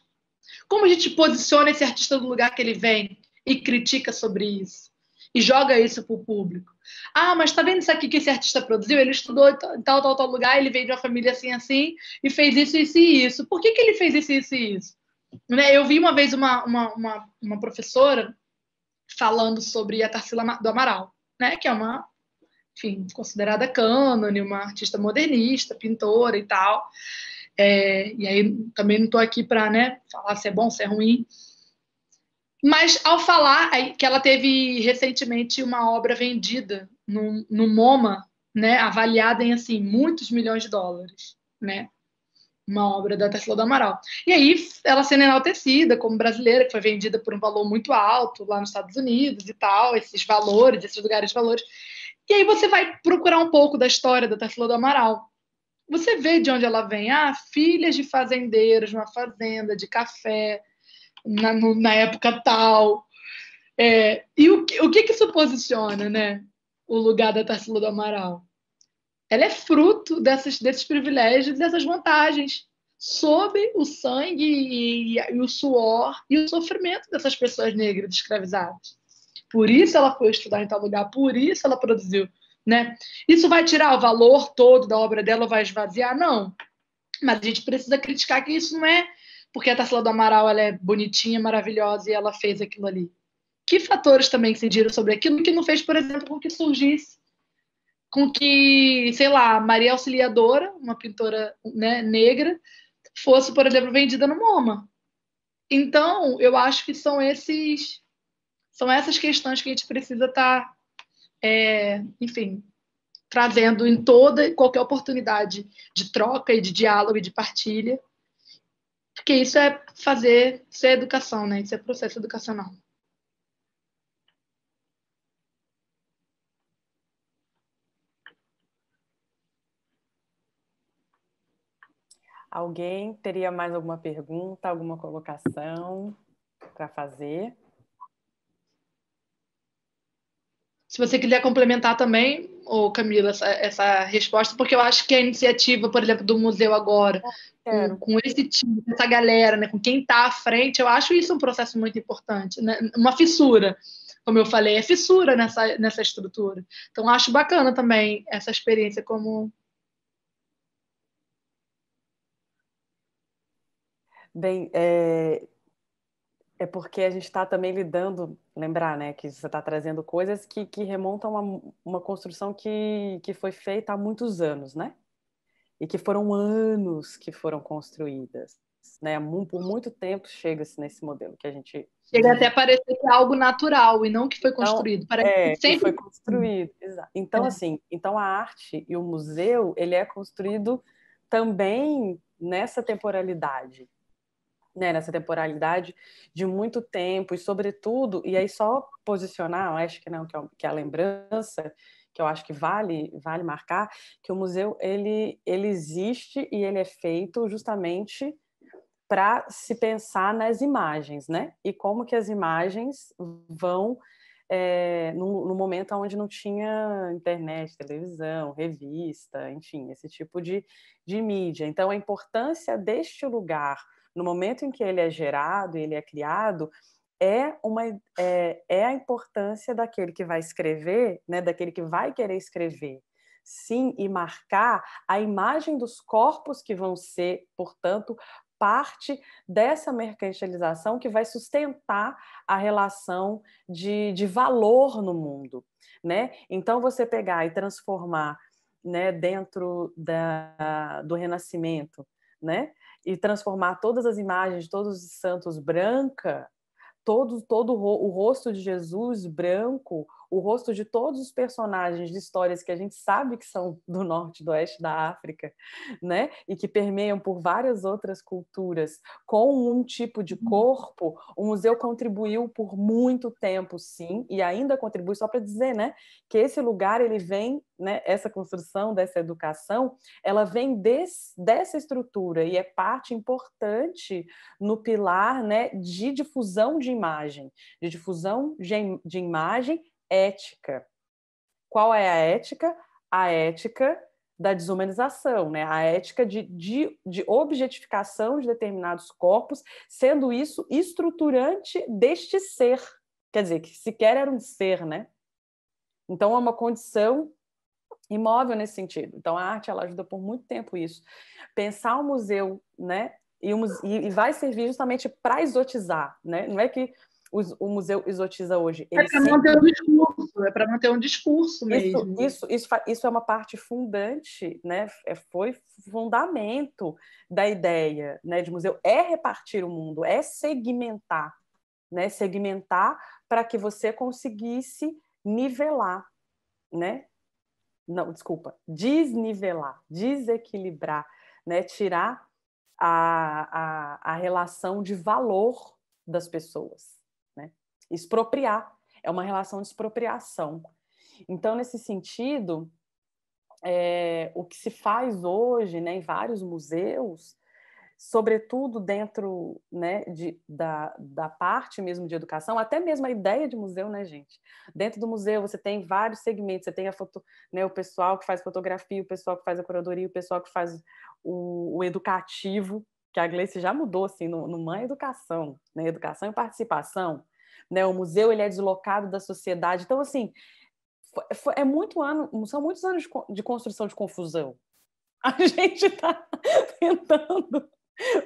Como a gente posiciona esse artista no lugar que ele vem e critica sobre isso? E joga isso para o público. Ah, mas tá vendo isso aqui que esse artista produziu? Ele estudou em tal lugar, ele veio de uma família assim, assim, e fez isso, isso e isso. Por que ele fez isso, isso e isso? Né? Eu vi uma vez uma professora falando sobre a Tarsila do Amaral, né? Que é uma, enfim, considerada cânone, uma artista modernista, pintora e tal. E aí também não estou aqui para, né, falar se é bom, se é ruim. Mas ao falar que ela teve recentemente uma obra vendida no MoMA, né, avaliada em assim muitos milhões de dólares, né? Uma obra da Tarsila do Amaral. E aí ela sendo enaltecida como brasileira, que foi vendida por um valor muito alto lá nos Estados Unidos e tal, esses valores, esses lugares de valores. E aí você vai procurar um pouco da história da Tarsila do Amaral. Você vê de onde ela vem. Ah, filhas de fazendeiros, numa fazenda de café, na época tal. E o que isso posiciona, né? O lugar da Tarsila do Amaral? Ela é fruto desses privilégios, dessas vantagens, sob o sangue e o suor e o sofrimento dessas pessoas negras escravizadas. Por isso ela foi estudar em tal lugar, por isso ela produziu, né? Isso vai tirar o valor todo da obra dela ou vai esvaziar? Não. Mas a gente precisa criticar que isso não é porque a Tarsila do Amaral ela é bonitinha, maravilhosa e ela fez aquilo ali. Que fatores também incidiram sobre aquilo que não fez, por exemplo, com que surgisse, com que, sei lá, Maria Auxiliadora, uma pintora, né, negra, fosse, por exemplo, vendida no MoMA. Então, eu acho que são essas questões que a gente precisa estar, enfim, trazendo em toda e qualquer oportunidade de troca e de diálogo e de partilha, porque isso isso é educação, né? Isso é processo educacional. Alguém teria mais alguma pergunta, alguma colocação para fazer? Se você quiser complementar também, Camila, essa resposta, porque eu acho que a iniciativa, por exemplo, do museu agora, com esse time, com essa galera, né, com quem está à frente, eu acho isso um processo muito importante, né? Uma fissura, como eu falei, é fissura nessa estrutura. Então, acho bacana também essa experiência como... Bem, é porque a gente está também lidando, lembrar, né, que você está trazendo coisas que remontam a uma construção que foi feita há muitos anos, né? E que foram anos que foram construídas, né? Por muito tempo chega-se nesse modelo que a gente Chega até vive. a parecer que é algo natural e não que foi Então, construído. Parece que que foi sempre... construído. Exato. Então, assim, então a arte e o museu, ele é construído também nessa temporalidade, né, nessa temporalidade de muito tempo e sobretudo, e aí só posicionar, eu acho que não, que é a lembrança, que eu acho que vale marcar, que o museu ele existe e ele é feito justamente para se pensar nas imagens, né? E como que as imagens vão no momento onde não tinha internet, televisão, revista, enfim, esse tipo de mídia. Então, a importância deste lugar, no momento em que ele é gerado, ele é criado, é a importância daquele que vai escrever, né, daquele que vai querer escrever, sim, e marcar a imagem dos corpos que vão ser, portanto, parte dessa mercantilização que vai sustentar a relação de valor no mundo, né? Então, você pegar e transformar, né, dentro do Renascimento, né, e transformar todas as imagens de todos os santos branca, todo o rosto de Jesus branco, o rosto de todos os personagens de histórias que a gente sabe que são do norte e do oeste da África, né? E que permeiam por várias outras culturas, com um tipo de corpo, o museu contribuiu por muito tempo, sim, e ainda contribui, só para dizer, né, que esse lugar, ele vem, né, essa construção dessa educação, ela vem dessa estrutura e é parte importante no pilar, né, de difusão de imagem, de difusão de imagem ética. Qual é a ética? A ética da desumanização, né? A ética de objetificação de determinados corpos, sendo isso estruturante deste ser. Quer dizer, que sequer era um ser, né? Então, é uma condição imóvel nesse sentido. Então, a arte, ela ajuda por muito tempo isso. Pensar o museu, né? E vai servir justamente para exotizar, né? Não é que o museu exotiza hoje. É Ele para sempre... manter um discurso, é para manter um discurso mesmo. Isso é uma parte fundante, né? Foi fundamento da ideia, né, de museu. É repartir o mundo, é segmentar, né? Segmentar para que você conseguisse nivelar, né? Não, desculpa, desnivelar, desequilibrar, né? Tirar a relação de valor das pessoas, né? Expropriar, é uma relação de expropriação. Então, nesse sentido, o que se faz hoje, né, em vários museus, sobretudo dentro, né, da parte mesmo de educação, até mesmo a ideia de museu, né, gente? Dentro do museu você tem vários segmentos, você tem né, o pessoal que faz fotografia, o pessoal que faz a curadoria, o pessoal que faz o educativo, que a Gleice já mudou, assim, não é educação, né? Educação e participação, né? O museu, ele é deslocado da sociedade. Então, assim, são muitos anos de construção de confusão. A gente está tentando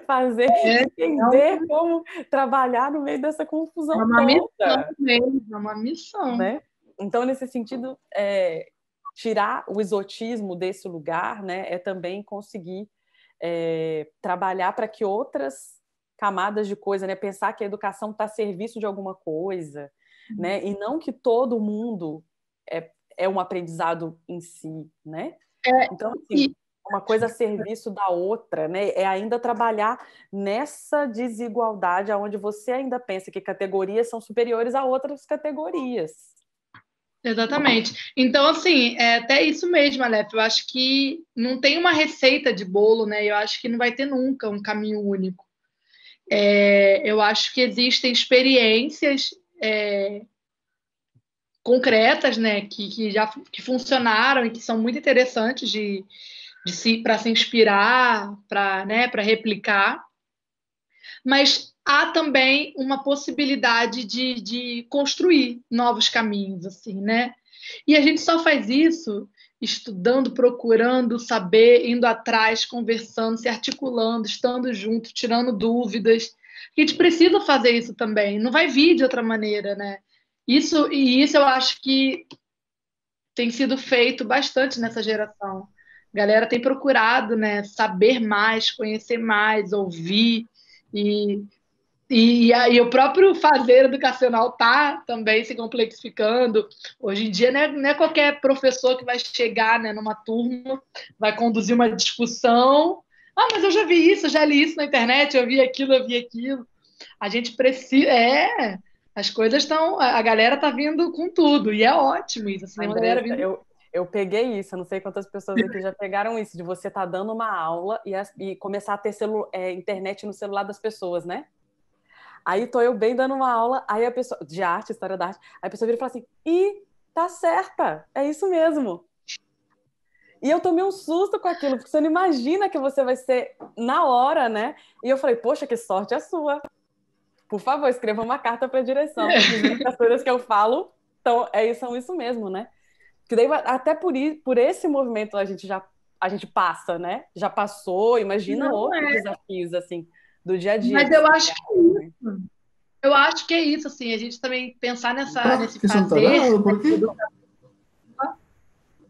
fazer, entender como trabalhar no meio dessa confusão uma toda. Missão mesmo, é uma missão. Né? Então, nesse sentido, tirar o exotismo desse lugar, né, é também conseguir trabalhar para que outras camadas de coisa, né, pensar que a educação está a serviço de alguma coisa, né, e não que todo mundo é um aprendizado em si, né? Então, assim, uma coisa a serviço da outra, né? É ainda trabalhar nessa desigualdade onde você ainda pensa que categorias são superiores a outras categorias. Exatamente. Então, assim, é até isso mesmo, Aleph. Eu acho que não tem uma receita de bolo, né? Eu acho que não vai ter nunca um caminho único. Eu acho que existem experiências concretas, né, que funcionaram e que são muito interessantes para se inspirar, para replicar, mas há também uma possibilidade de construir novos caminhos, assim, né? E a gente só faz isso estudando, procurando saber, indo atrás, conversando, se articulando, estando junto, tirando dúvidas. A gente precisa fazer isso também, não vai vir de outra maneira, né? Isso eu acho que tem sido feito bastante nessa geração. A galera tem procurado, né, saber mais, conhecer mais, ouvir e o próprio fazer educacional está também se complexificando. Hoje em dia, não é qualquer professor que vai chegar, né, numa turma, vai conduzir uma discussão. Ah, mas eu já vi isso, eu já li isso na internet, eu vi aquilo, eu vi aquilo. A gente precisa. As coisas estão. A galera está vindo com tudo, e é ótimo isso. Assim, uma galera vindo... eu peguei isso, eu não sei quantas pessoas aqui já pegaram isso, de você estar dando uma aula e começar a ter internet no celular das pessoas, né? Aí tô eu bem dando uma aula, aí a pessoa, de arte, história da arte, aí a pessoa vira e fala assim, tá certa, é isso mesmo. E eu tomei um susto com aquilo, porque você não imagina que você vai ser na hora, né? E eu falei, poxa, que sorte a sua. Por favor, escreva uma carta para a direção, dizendo que as coisas que eu falo são isso mesmo, né? Que daí, até por esse movimento a gente passa, né? Já passou, imagina outros desafios, assim, do dia a dia. Mas eu acho que é isso. Eu acho que é isso, assim, a gente também pensar nesse fazer... ¿Por qué?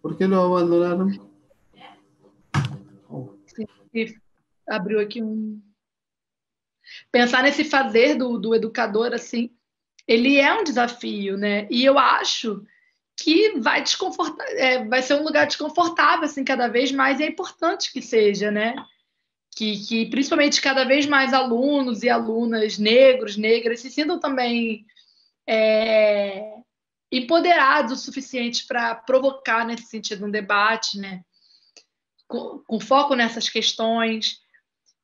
¿Por qué lo abandonaron? Abriu aqui Pensar nesse fazer do educador, assim, ele é um desafio, né? E eu acho que vai ser um lugar desconfortável, assim, cada vez mais, e é importante que seja, né? Que principalmente cada vez mais alunos e alunas negros, negras, se sintam também empoderados o suficiente para provocar, nesse sentido, um debate, né? Com foco nessas questões.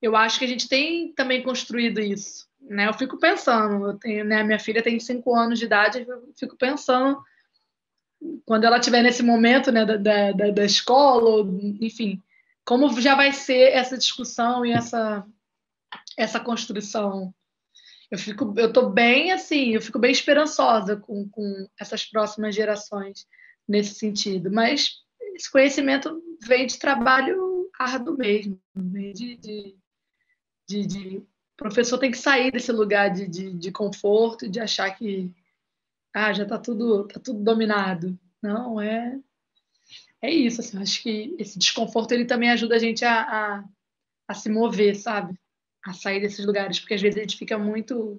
Eu acho que a gente tem também construído isso, né? Eu fico pensando, né, minha filha tem 5 anos de idade, eu fico pensando quando ela estiver nesse momento, né, da escola, enfim, como já vai ser essa discussão e essa construção. Eu tô bem assim, eu fico bem esperançosa com essas próximas gerações nesse sentido, mas esse conhecimento vem de trabalho árduo mesmo, vem o professor tem que sair desse lugar de conforto, de achar que já está tudo dominado. Não, é isso. Assim, acho que esse desconforto ele também ajuda a gente a se mover, sabe? A sair desses lugares, porque às vezes a gente fica muito,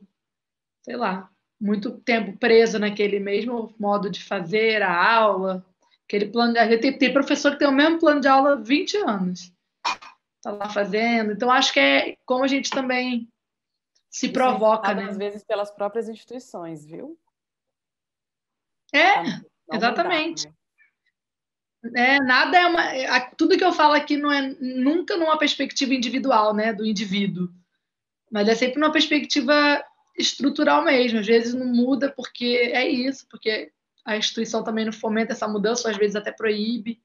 sei lá, muito tempo preso naquele mesmo modo de fazer a aula, aquele plano. A gente tem professor que tem o mesmo plano de aula há 20 anos. Está lá fazendo. Então, acho que é como a gente também se provoca, né? Às vezes pelas próprias instituições, viu? É. Não mudar, Exatamente. né? Nada é tudo que eu falo aqui não é nunca numa perspectiva individual, né, do indivíduo, mas é sempre numa perspectiva estrutural mesmo. Às vezes não muda porque é isso, porque a instituição também não fomenta essa mudança, ou às vezes até proíbe.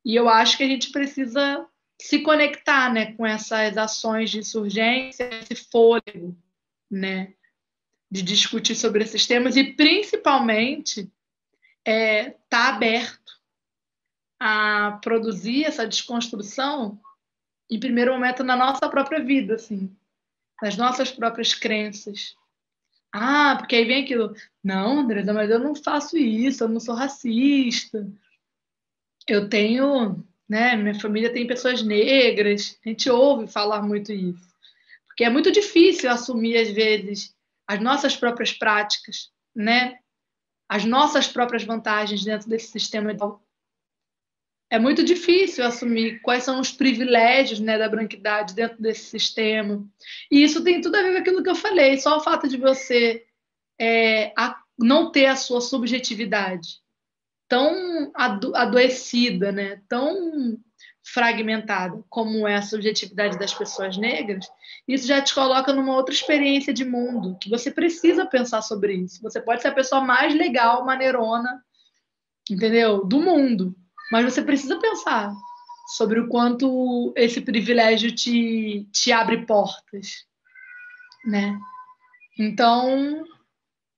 E eu acho que a gente precisa se conectar, né, com essas ações de insurgência, esse fôlego, né, de discutir sobre esses temas e principalmente tá aberto a produzir essa desconstrução em primeiro momento na nossa própria vida, assim, nas nossas próprias crenças. Ah, porque aí vem aquilo. Não, Andresa, mas eu não faço isso, eu não sou racista. Eu tenho, né, minha família tem pessoas negras. A gente ouve falar muito isso. Porque é muito difícil assumir, às vezes, as nossas próprias práticas, né? As nossas próprias vantagens dentro desse sistema. É muito difícil assumir quais são os privilégios, né, da branquidade dentro desse sistema. E isso tem tudo a ver com aquilo que eu falei. Só o fato de você não ter a sua subjetividade tão adoecida, né, tão fragmentada como é a subjetividade das pessoas negras, isso já te coloca numa outra experiência de mundo, que você precisa pensar sobre isso. Você pode ser a pessoa mais legal, maneirona, entendeu? Do mundo, mas você precisa pensar sobre o quanto esse privilégio te abre portas, né? Então,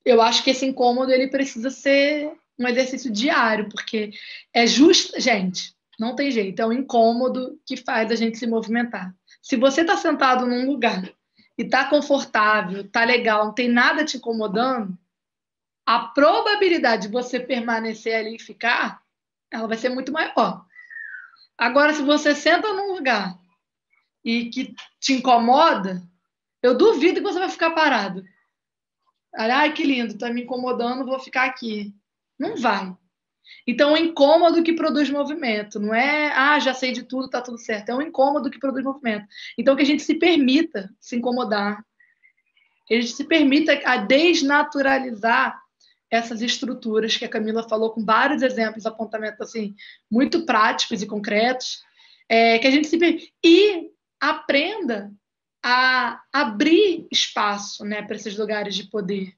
eu acho que esse incômodo ele precisa ser um exercício diário, porque é justo, gente, não tem jeito, é um incômodo que faz a gente se movimentar. Se você está sentado num lugar e está confortável, está legal, não tem nada te incomodando, a probabilidade de você permanecer ali e ficar, ela vai ser muito maior. Agora, se você senta num lugar e que te incomoda, eu duvido que você vai ficar parado. Ai, que lindo, tá me incomodando, vou ficar aqui. Não vai. Então, é um incômodo que produz movimento. Não é, já sei de tudo, tá tudo certo. É um incômodo que produz movimento. Então, que a gente se permita se incomodar. Que a gente se permita a desnaturalizar essas estruturas que a Camila falou com vários exemplos, apontamentos assim, muito práticos e concretos. Que a gente se permita. E aprenda a abrir espaço, né, para esses lugares de poder.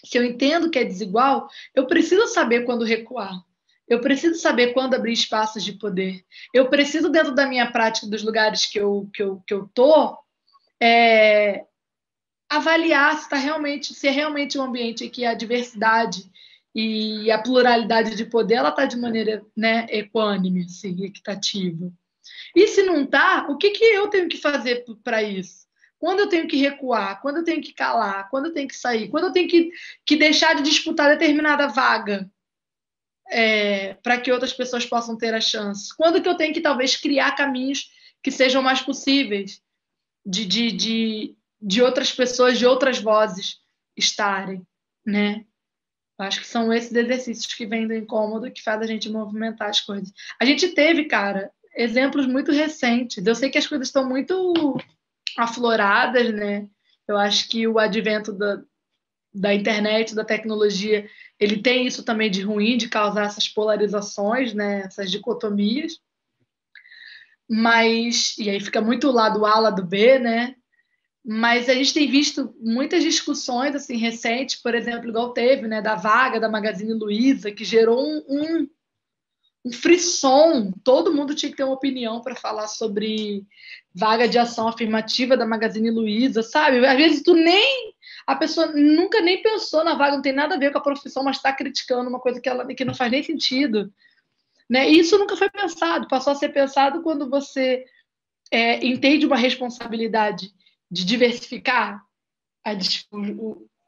Se eu entendo que é desigual, eu preciso saber quando recuar. Eu preciso saber quando abrir espaços de poder. Eu preciso, dentro da minha prática, dos lugares que eu tô, avaliar se é realmente um ambiente em que a diversidade e a pluralidade de poder ela está de maneira, né, equânime, assim, equitativa. E se não está, o que eu tenho que fazer para isso? Quando eu tenho que recuar? Quando eu tenho que calar? Quando eu tenho que sair? Quando eu tenho que deixar de disputar determinada vaga para que outras pessoas possam ter a chance? Quando que eu tenho que talvez criar caminhos que sejam mais possíveis de outras pessoas, de outras vozes estarem, né? Acho que são esses exercícios que vêm do incômodo que faz a gente movimentar as coisas. A gente teve, cara, exemplos muito recentes. Eu sei que as coisas estão muito afloradas, né? Eu acho que o advento da internet, da tecnologia, ele tem isso também de ruim, de causar essas polarizações, né? Essas dicotomias. Mas, e aí fica muito o lado A, lado B, né? Mas a gente tem visto muitas discussões assim recentes, por exemplo, igual teve, né, da vaga da Magazine Luiza, que gerou um frisson. Todo mundo tinha que ter uma opinião para falar sobre vaga de ação afirmativa da Magazine Luiza, sabe? Às vezes a pessoa nunca nem pensou na vaga, não tem nada a ver com a profissão, mas está criticando uma coisa que não faz nem sentido, né? E isso nunca foi pensado, passou a ser pensado quando você entende uma responsabilidade de diversificar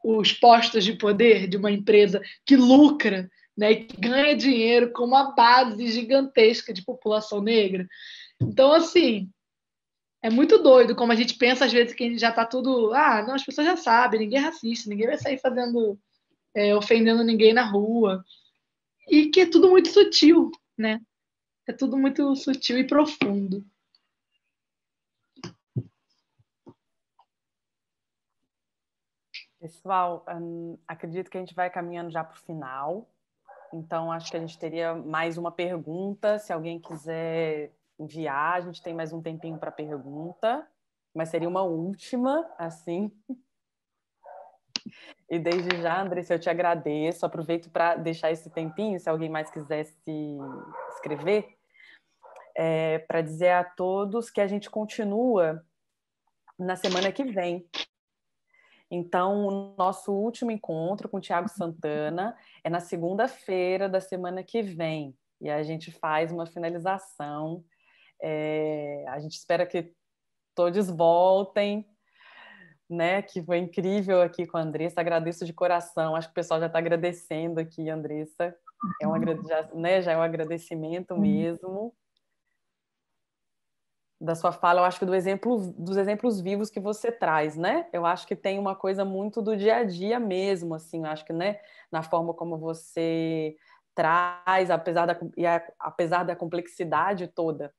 os postos de poder de uma empresa que lucra, né, e que ganha dinheiro com uma base gigantesca de população negra. Então, assim, é muito doido como a gente pensa às vezes que a gente já está tudo. Não, as pessoas já sabem, ninguém é racista, ninguém vai sair ofendendo ninguém na rua. E que é tudo muito sutil, né? É tudo muito sutil e profundo. Pessoal, acredito que a gente vai caminhando já para o final. Então, acho que a gente teria mais uma pergunta. Se alguém quiser enviar, a gente tem mais um tempinho para pergunta, mas seria uma última, assim. E desde já, Andressa, eu te agradeço. Aproveito para deixar esse tempinho, se alguém mais quiser se inscrever, para dizer a todos que a gente continua na semana que vem. Então, o nosso último encontro com o Tiago Santana é na segunda-feira da semana que vem. E a gente faz uma finalização. A gente espera que todos voltem, né? Que foi incrível aqui com a Andressa. Agradeço de coração. Acho que o pessoal já está agradecendo aqui, Andressa. Já é um agradecimento mesmo da sua fala. Eu acho que dos exemplos vivos que você traz, né? Eu acho que tem uma coisa muito do dia a dia mesmo, assim. Eu acho que, né? Na forma como você traz, apesar da complexidade toda,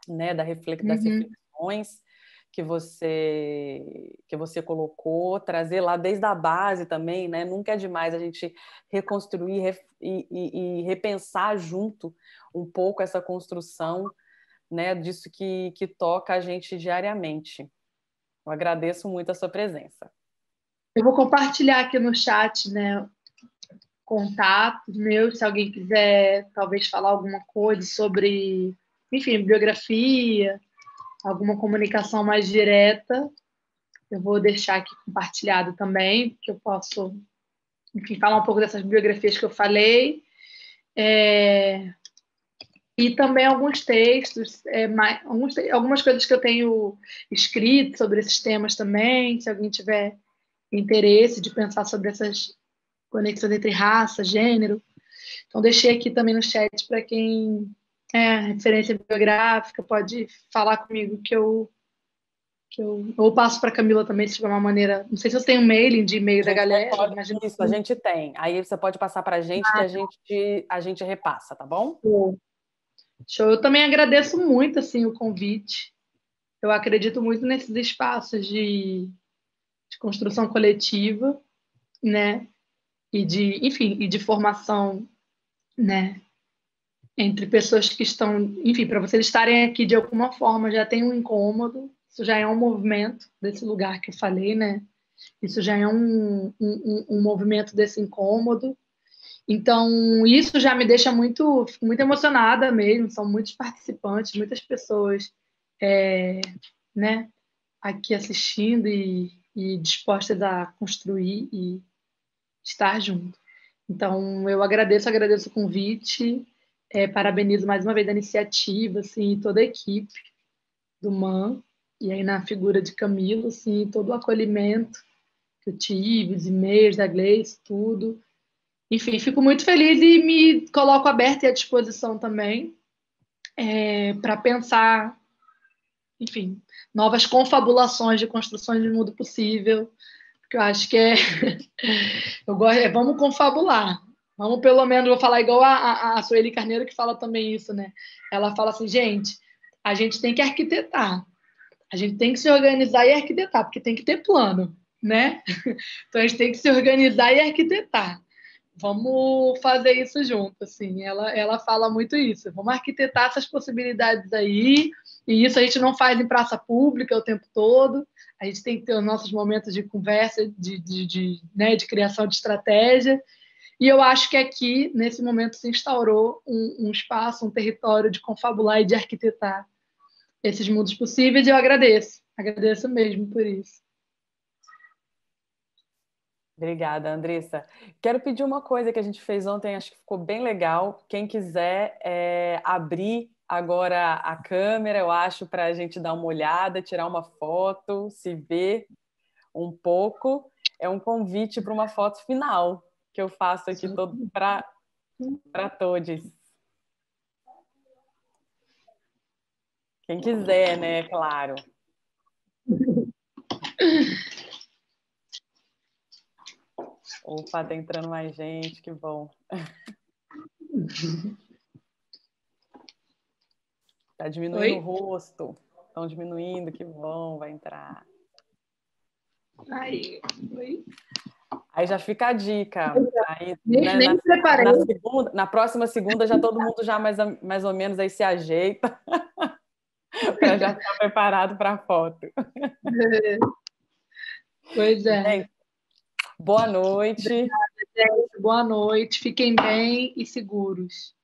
né? Das Uhum, reflexões que você colocou, trazer lá desde a base também, né? Nunca é demais a gente reconstruir e repensar junto um pouco essa construção, né, disso que toca a gente diariamente. Eu agradeço muito a sua presença. eu vou compartilhar aqui no chat, né, contatos meus, se alguém quiser talvez falar alguma coisa sobre, enfim, biografia, alguma comunicação mais direta, eu vou deixar aqui compartilhado também, que eu posso, enfim, falar um pouco dessas biografias que eu falei. E também alguns textos, algumas coisas que eu tenho escrito sobre esses temas também, se alguém tiver interesse de pensar sobre essas conexões entre raça, gênero. Então, deixei aqui também no chat para quem é referência biográfica, pode falar comigo ou passo para a Camila também, se tiver uma maneira. Não sei se eu tenho um mailing de e-mail da galera, imagino Isso, a que gente tem. Aí você pode passar para a gente que a gente repassa, tá bom? sim. Show. Eu também agradeço muito assim o convite. Eu acredito muito nesses espaços de construção coletiva, né? E de, enfim, e de formação, né? Entre pessoas que estão, enfim, para vocês estarem aqui de alguma forma já tem um incômodo, isso já é um movimento desse lugar que eu falei, né? Isso já é um movimento desse incômodo. Então, isso já me deixa fico muito emocionada mesmo. São muitos participantes, muitas pessoas, né, aqui assistindo e dispostas a construir e estar junto. Então, eu agradeço o convite, parabenizo mais uma vez a iniciativa, assim, toda a equipe do MAN, e aí na figura de Camilo, assim, todo o acolhimento que eu tive, os e-mails da Gleice, tudo. Enfim, fico muito feliz e me coloco aberta e à disposição também para pensar, enfim, novas confabulações de construções de mundo possível, porque eu acho que eu gosto, vamos confabular. Vamos, pelo menos, vou falar igual a Sueli Carneiro, que fala também isso, né? Ela fala assim, gente, a gente tem que arquitetar, a gente tem que se organizar e arquitetar, porque tem que ter plano, né? Então a gente tem que se organizar e arquitetar. Vamos fazer isso junto, assim. Ela fala muito isso. Vamos arquitetar essas possibilidades aí, e isso a gente não faz em praça pública o tempo todo. A gente tem que ter os nossos momentos de conversa, né, de criação de estratégia. E eu acho que aqui, nesse momento, se instaurou um espaço, um território de confabular e de arquitetar esses mundos possíveis, e eu agradeço mesmo por isso. Obrigada, Andressa. Quero pedir uma coisa que a gente fez ontem, acho que ficou bem legal. Quem quiser abrir agora a câmera, eu acho, para a gente dar uma olhada, tirar uma foto, se ver um pouco. É um convite para uma foto final que eu faço aqui para todos. Quem quiser, né? Claro. Opa, tá entrando mais gente, que bom. Tá diminuindo o Oi? rosto. Estão diminuindo, que bom, vai entrar. Aí, oi? Aí já fica a dica. Aí, né, Nem me preparei. na próxima segunda já todo mundo já mais ou menos aí se ajeita para já estar preparado para a foto. Pois é. Gente, boa noite. Obrigada, gente. Boa noite. Fiquem bem e seguros.